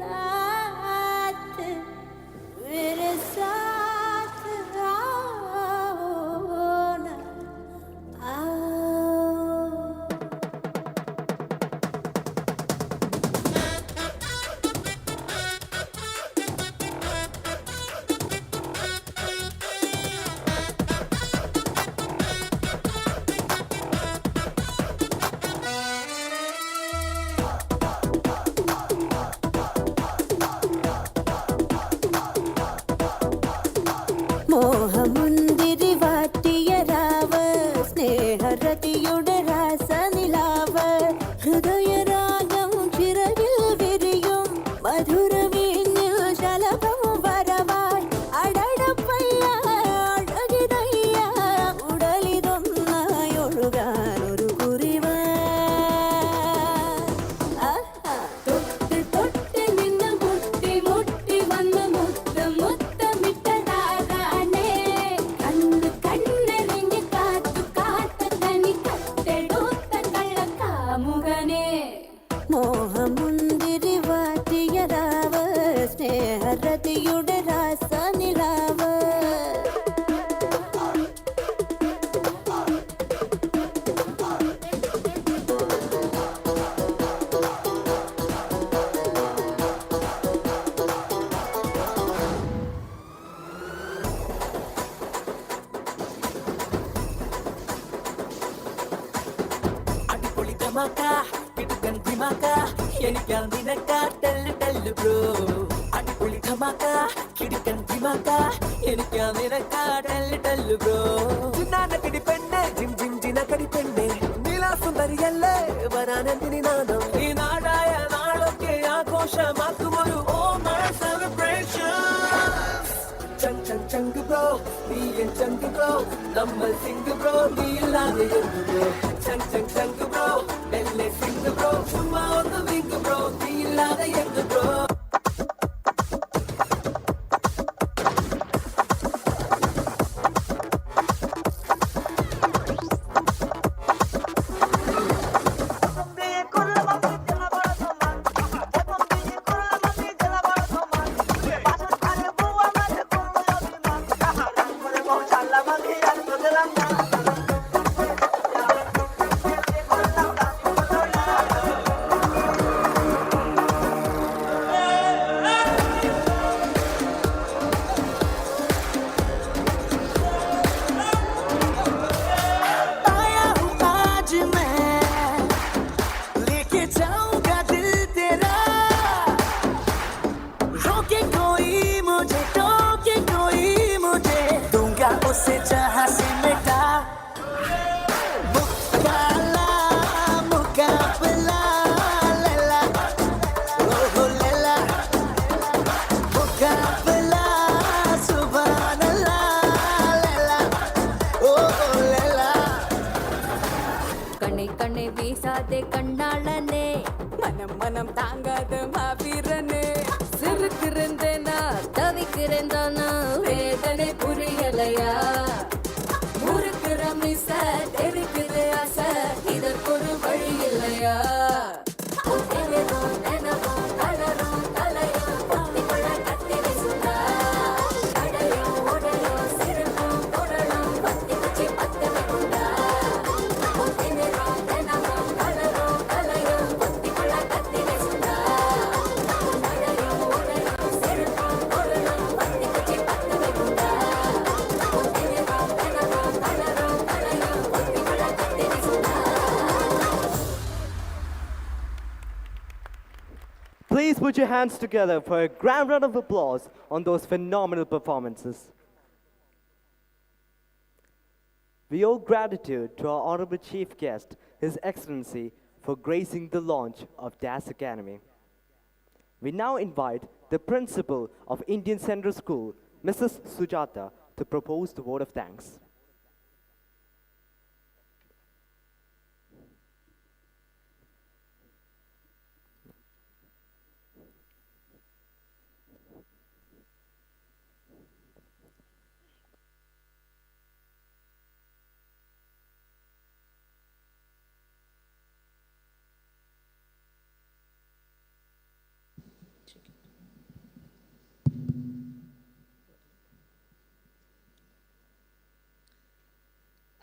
लात मेरे साथ आओ ना आओ। മോഹമുന്തിരി വാറ്റിയ രാവ് സ്നേഹരതിയുടെ രാസനിലാവ് ഹൃദയരാഗം ചിറകിൽ വിരിയും മധുരവീഞ്ഞിൽ ശലഭം വരവായി അടടപ്പയ്യ അഴകിതയ്യ ഉടലിതൊന്നായി ഒഴുകാനൊരു കുറിവ തൊട്ട് തൊട്ട് നിന്ന് മുട്ടി മുട്ടി വന്ന് മുത്തം മുത്തമിട്ട മോഹമുന്തിരി വാറ്റിയ രാവ് സ്നേഹരതിയുടെ രാസനിലാവ് അടിപൊളി ധമാക്ക കിടുക്കൻ ധിമാക്ക എനിക്കാ നിനക്കാ ടെല്ല് ടെല്ല് ബ്രോ അടിപൊളി ധമാക്ക കിടുക്കൻ ധിമാക്ക എനിക്കാ നിനക്കാ ടെല്ല് ടെല്ല് ബ്രോ ചിന്നാനക്കടി പെണ്ണെ ജിം ജിം ജിനക്കടി പെണ്ണെ നീലാസുന്ദരിയല്ലേ വരാനെന്തിനി നാദം ഈ നാടായ നാളൊക്കെ ആഘോഷമാക്കുമൊരു ഓണ സെലിബ്രേഷൻ ചങ് ചങ് ചങ്ക് ബ്രോ നീ എൻ ചങ്ക് ബ്രോ നമ്മൾ സിംഗ് ബ്രോ നീ ഇല്ലാതെ എന്ത് ബ്രോ ചങ് ചങ് ചങ്ക് ബ്രോ മെല്ലെ സിംഗ് ബ്രോ ചുമ്മാ ഒന്ന് വിങ്ക് ബ്രോ നീ ഇല്ലാതെ എന്ത് ബ്രോ மனம் தாங்காத மாவீரனே சிறுக்கிருந்தேனா தவிக்கிறேன் தானா வேதனை புரியலையா முறுக்குற மிச தெரிக்குது ஆசை இதற்கு ஒரு வழி இல்லையா Please put your hands together for a grand round of applause on those phenomenal performances. We owe gratitude to our honorable chief guest, His Excellency, for gracing the launch of DAS Academy. We now invite the principal of Indian Central School, Mrs. Sujata, to propose the vote of thanks.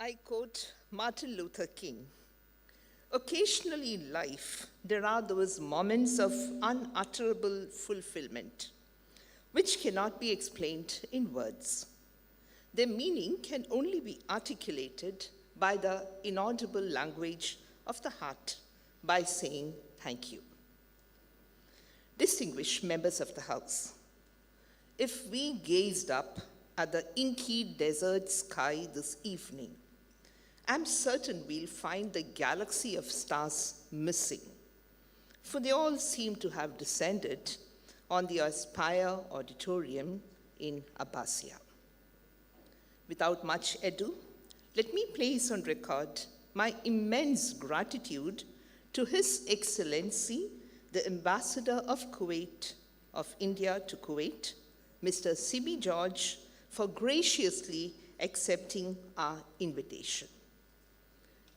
I quote Martin Luther King. Occasionally in life, there are those moments of unutterable fulfillment, which cannot be explained in words. Their meaning can only be articulated by the inaudible language of the heart, by saying thank you. Distinguished members of the House, if we gazed up at the inky desert sky this evening, I'm certain we'll find the galaxy of stars missing, for they all seem to have descended on the Aspire Auditorium in Abbassia. Without much ado, let me place on record my immense gratitude to His Excellency, the Ambassador of India to Kuwait, Mr. Sibi George, for graciously accepting our invitation.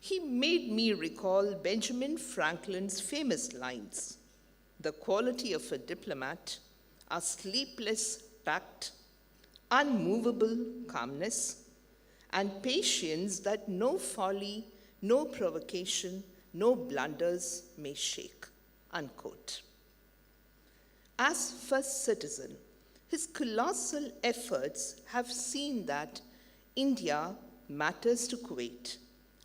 He made me recall Benjamin Franklin's famous lines, "The quality of a diplomat are sleepless tact, unmovable calmness, and patience that no folly, no provocation, no blunders may shake," unquote. As first citizen, his colossal efforts have seen that India matters to Kuwait,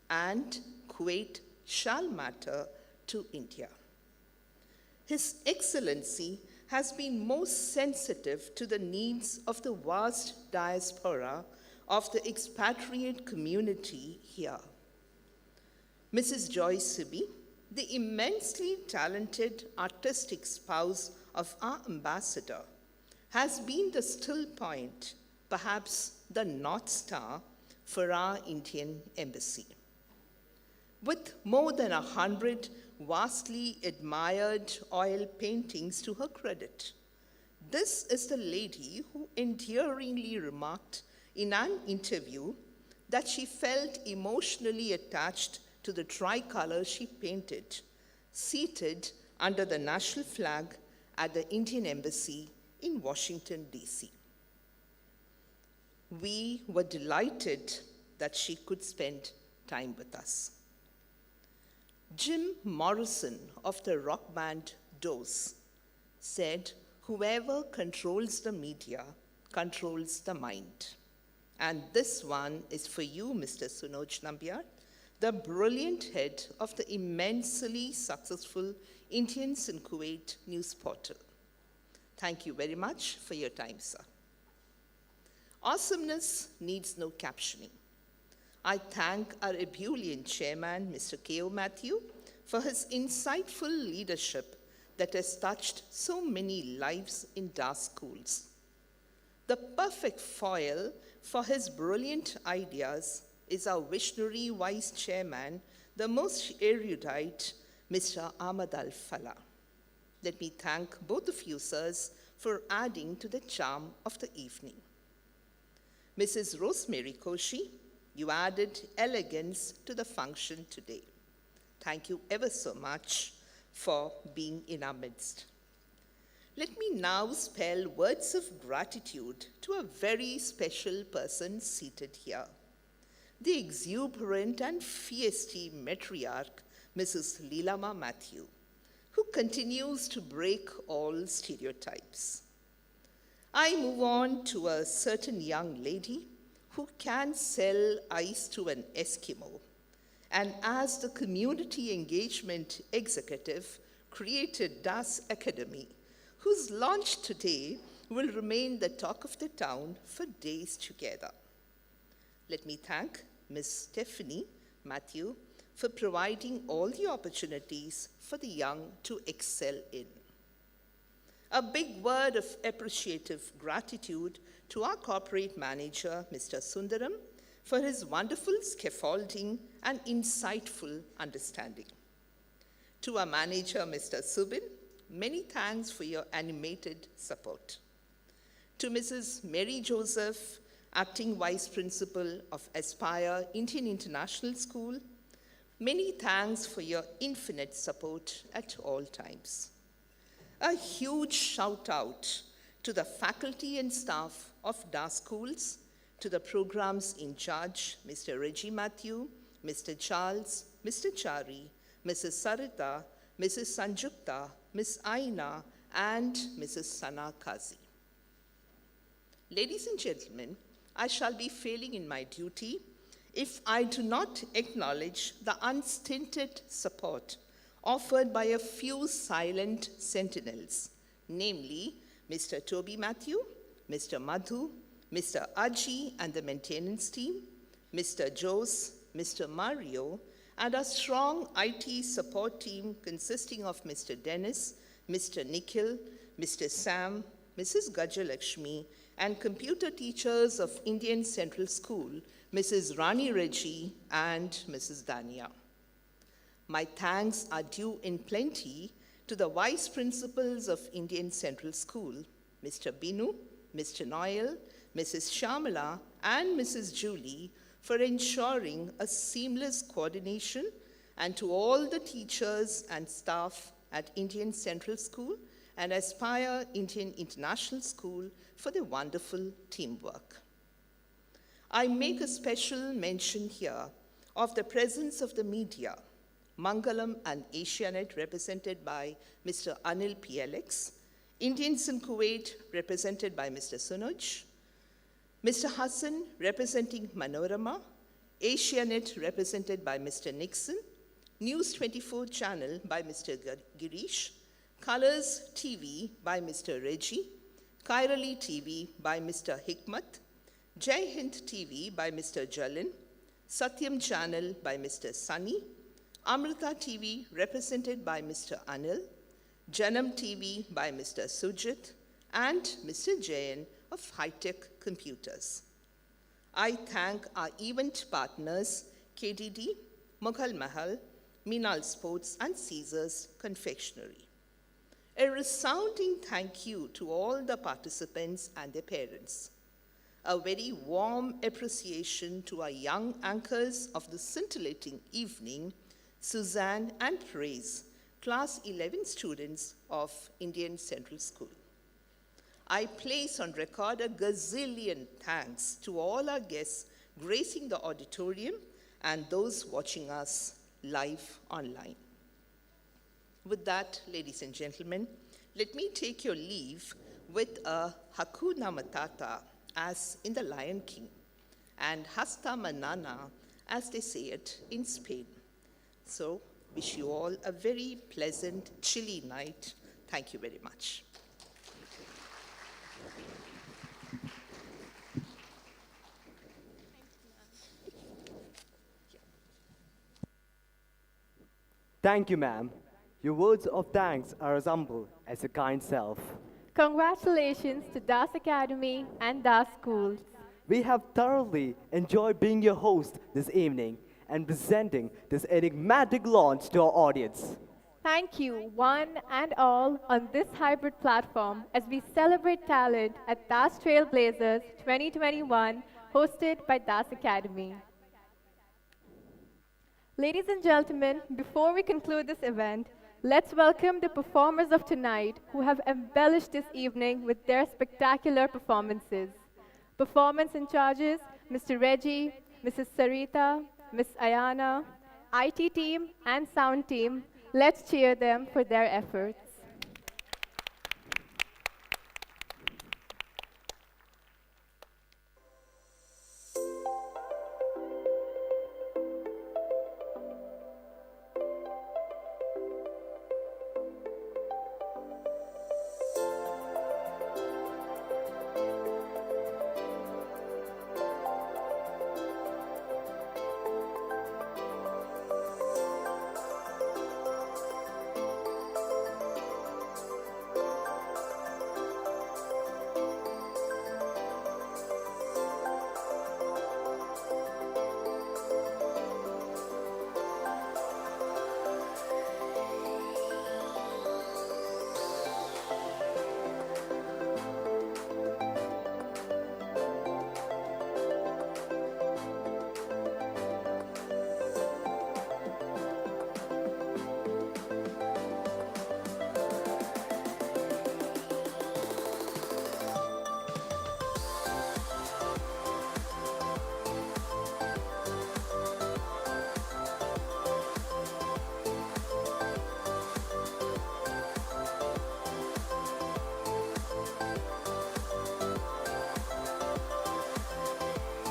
and Kuwait shall matter to India. His Excellency has been most sensitive to the needs of the vast diaspora of the expatriate community here. Mrs. Joyce Sibi, the immensely talented artistic spouse of our ambassador, has been the still point, perhaps the North Star, for our Indian embassy. With more than 100 vastly admired oil paintings to her credit, this is the lady who endearingly remarked in an interview that she felt emotionally attached to the tricolor she painted, seated under the national flag at the Indian Embassy in Washington, D.C. We were delighted that she could spend time with us. Jim Morrison of the rock band Doors said, "Whoever controls the media controls the mind." And this one is for you, Mr. Sunoj Nambiar, the brilliant head of the immensely successful Indians in Kuwait news portal. Thank you very much for your time, sir. Awesomeness needs no captioning. I thank our ebullient chairman, Mr. K.O. Matthew, for his insightful leadership that has touched so many lives in DAS schools. The perfect foil for his brilliant ideas is our visionary vice chairman, the most erudite, Mr. Ahmad Al-Falah. let me thank both of you, sirs, for adding to the charm of the evening. Mrs. Rosemary Koshi, you added elegance to the function today. Thank you ever so much for being in our midst. Let me now spell words of gratitude to a very special person seated here, the exuberant and feisty matriarch, Mrs. Leelama Matthew, who continues to break all stereotypes. I move on to a certain young lady who can sell ice to an Eskimo, and as the community engagement executive created Das Academy, whose launch today will remain the talk of the town for days together. Let me thank Ms. Stephanie Matthew for providing all the opportunities for the young to excel in. A big word of appreciative gratitude to our corporate manager, Mr. Sundaram, for his wonderful scaffolding and insightful understanding. To our manager, Mr. Subin, many thanks for your animated support. To Mrs. Mary Joseph, Acting Vice Principal of Aspire Indian International School, many thanks for your infinite support at all times. A huge shout out to the faculty and staff of DAS schools, to the programs in charge, Mr. Reggie Matthew, Mr. Charles, Mr. Chari, Mrs. Sarita, Mrs. Sanjukta, Ms. Aina, and Mrs. Sana Kazi. Ladies and gentlemen, I shall be failing in my duty if I do not acknowledge the unstinted support offered by a few silent sentinels, namely Mr. Toby Matthew, Mr. Madhu, Mr. Aji and the maintenance team, Mr. Jose, Mr. Mario, and a strong IT support team consisting of Mr. Dennis, Mr. Nikhil, Mr. Sam, Mrs. Gajalakshmi, and computer teachers of Indian Central School, Mrs. Rani Reggie and Mrs. Dania. My thanks are due in plenty to the vice principals of Indian Central School, Mr. Binu, Mr. Noel, Mrs. Shamala, and Mrs. Julie for ensuring a seamless coordination, and to all the teachers and staff at Indian Central School and Aspire Indian International School for their wonderful teamwork. I make a special mention here of the presence of the media, Mangalam and Asianet represented by Mr. Anil PLX, Indians in Kuwait represented by Mr. Sunuj, Mr. Hassan representing Manorama, Asianet represented by Mr. Nixon, News 24 channel by Mr. Girish, Colors TV by Mr. Reggie, Kairali TV by Mr. Hikmat, Jai Hind TV by Mr. Jalin, Satyam channel by Mr. Sunny, Amrita TV represented by Mr. Anil, Janam TV by Mr. Sujit, and Mr. Jain of High Tech Computers. I thank our event partners, KDD, Mughal Mahal, Minal Sports, and Caesars Confectionery. A resounding thank you to all the participants and their parents. A very warm appreciation to our young anchors of the scintillating evening, Suzanne and Praise, Class 11 students of Indian Central School. I place on record a gazillion thanks to all our guests gracing the auditorium and those watching us live online. With that, ladies and gentlemen, let me take your leave with a Hakuna Matata, as in The Lion King, and Hasta Manana, as they say it in Spain. So, wish you all a very pleasant, chilly night. Thank you very much. Thank you, ma'am. Your words of thanks are as humble as your kind self. Congratulations to Das Academy and Das Schools. We have thoroughly enjoyed being your host this evening and presenting this enigmatic launch to our audience. Thank you, one and all, on this hybrid platform as we celebrate talent at DAS Trailblazers 2021, hosted by DAS Academy. Ladies and gentlemen, before we conclude this event, let's welcome the performers of tonight who have embellished this evening with their spectacular performances. Performance in charges, Mr. Reggie, Mrs. Sarita, Ms. Ayana, IT team and sound team. Let's cheer them for their efforts.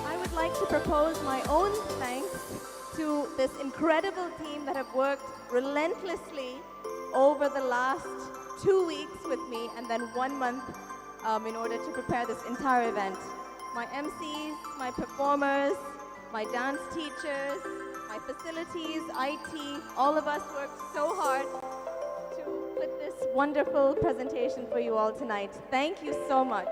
I'd like to propose my own thanks to this incredible team that have worked relentlessly over the last 2 weeks with me and then 1 month in order to prepare this entire event. My MCs, my performers, my dance teachers, my facilities, IT, all of us worked so hard to put this wonderful presentation for you all tonight. Thank you so much.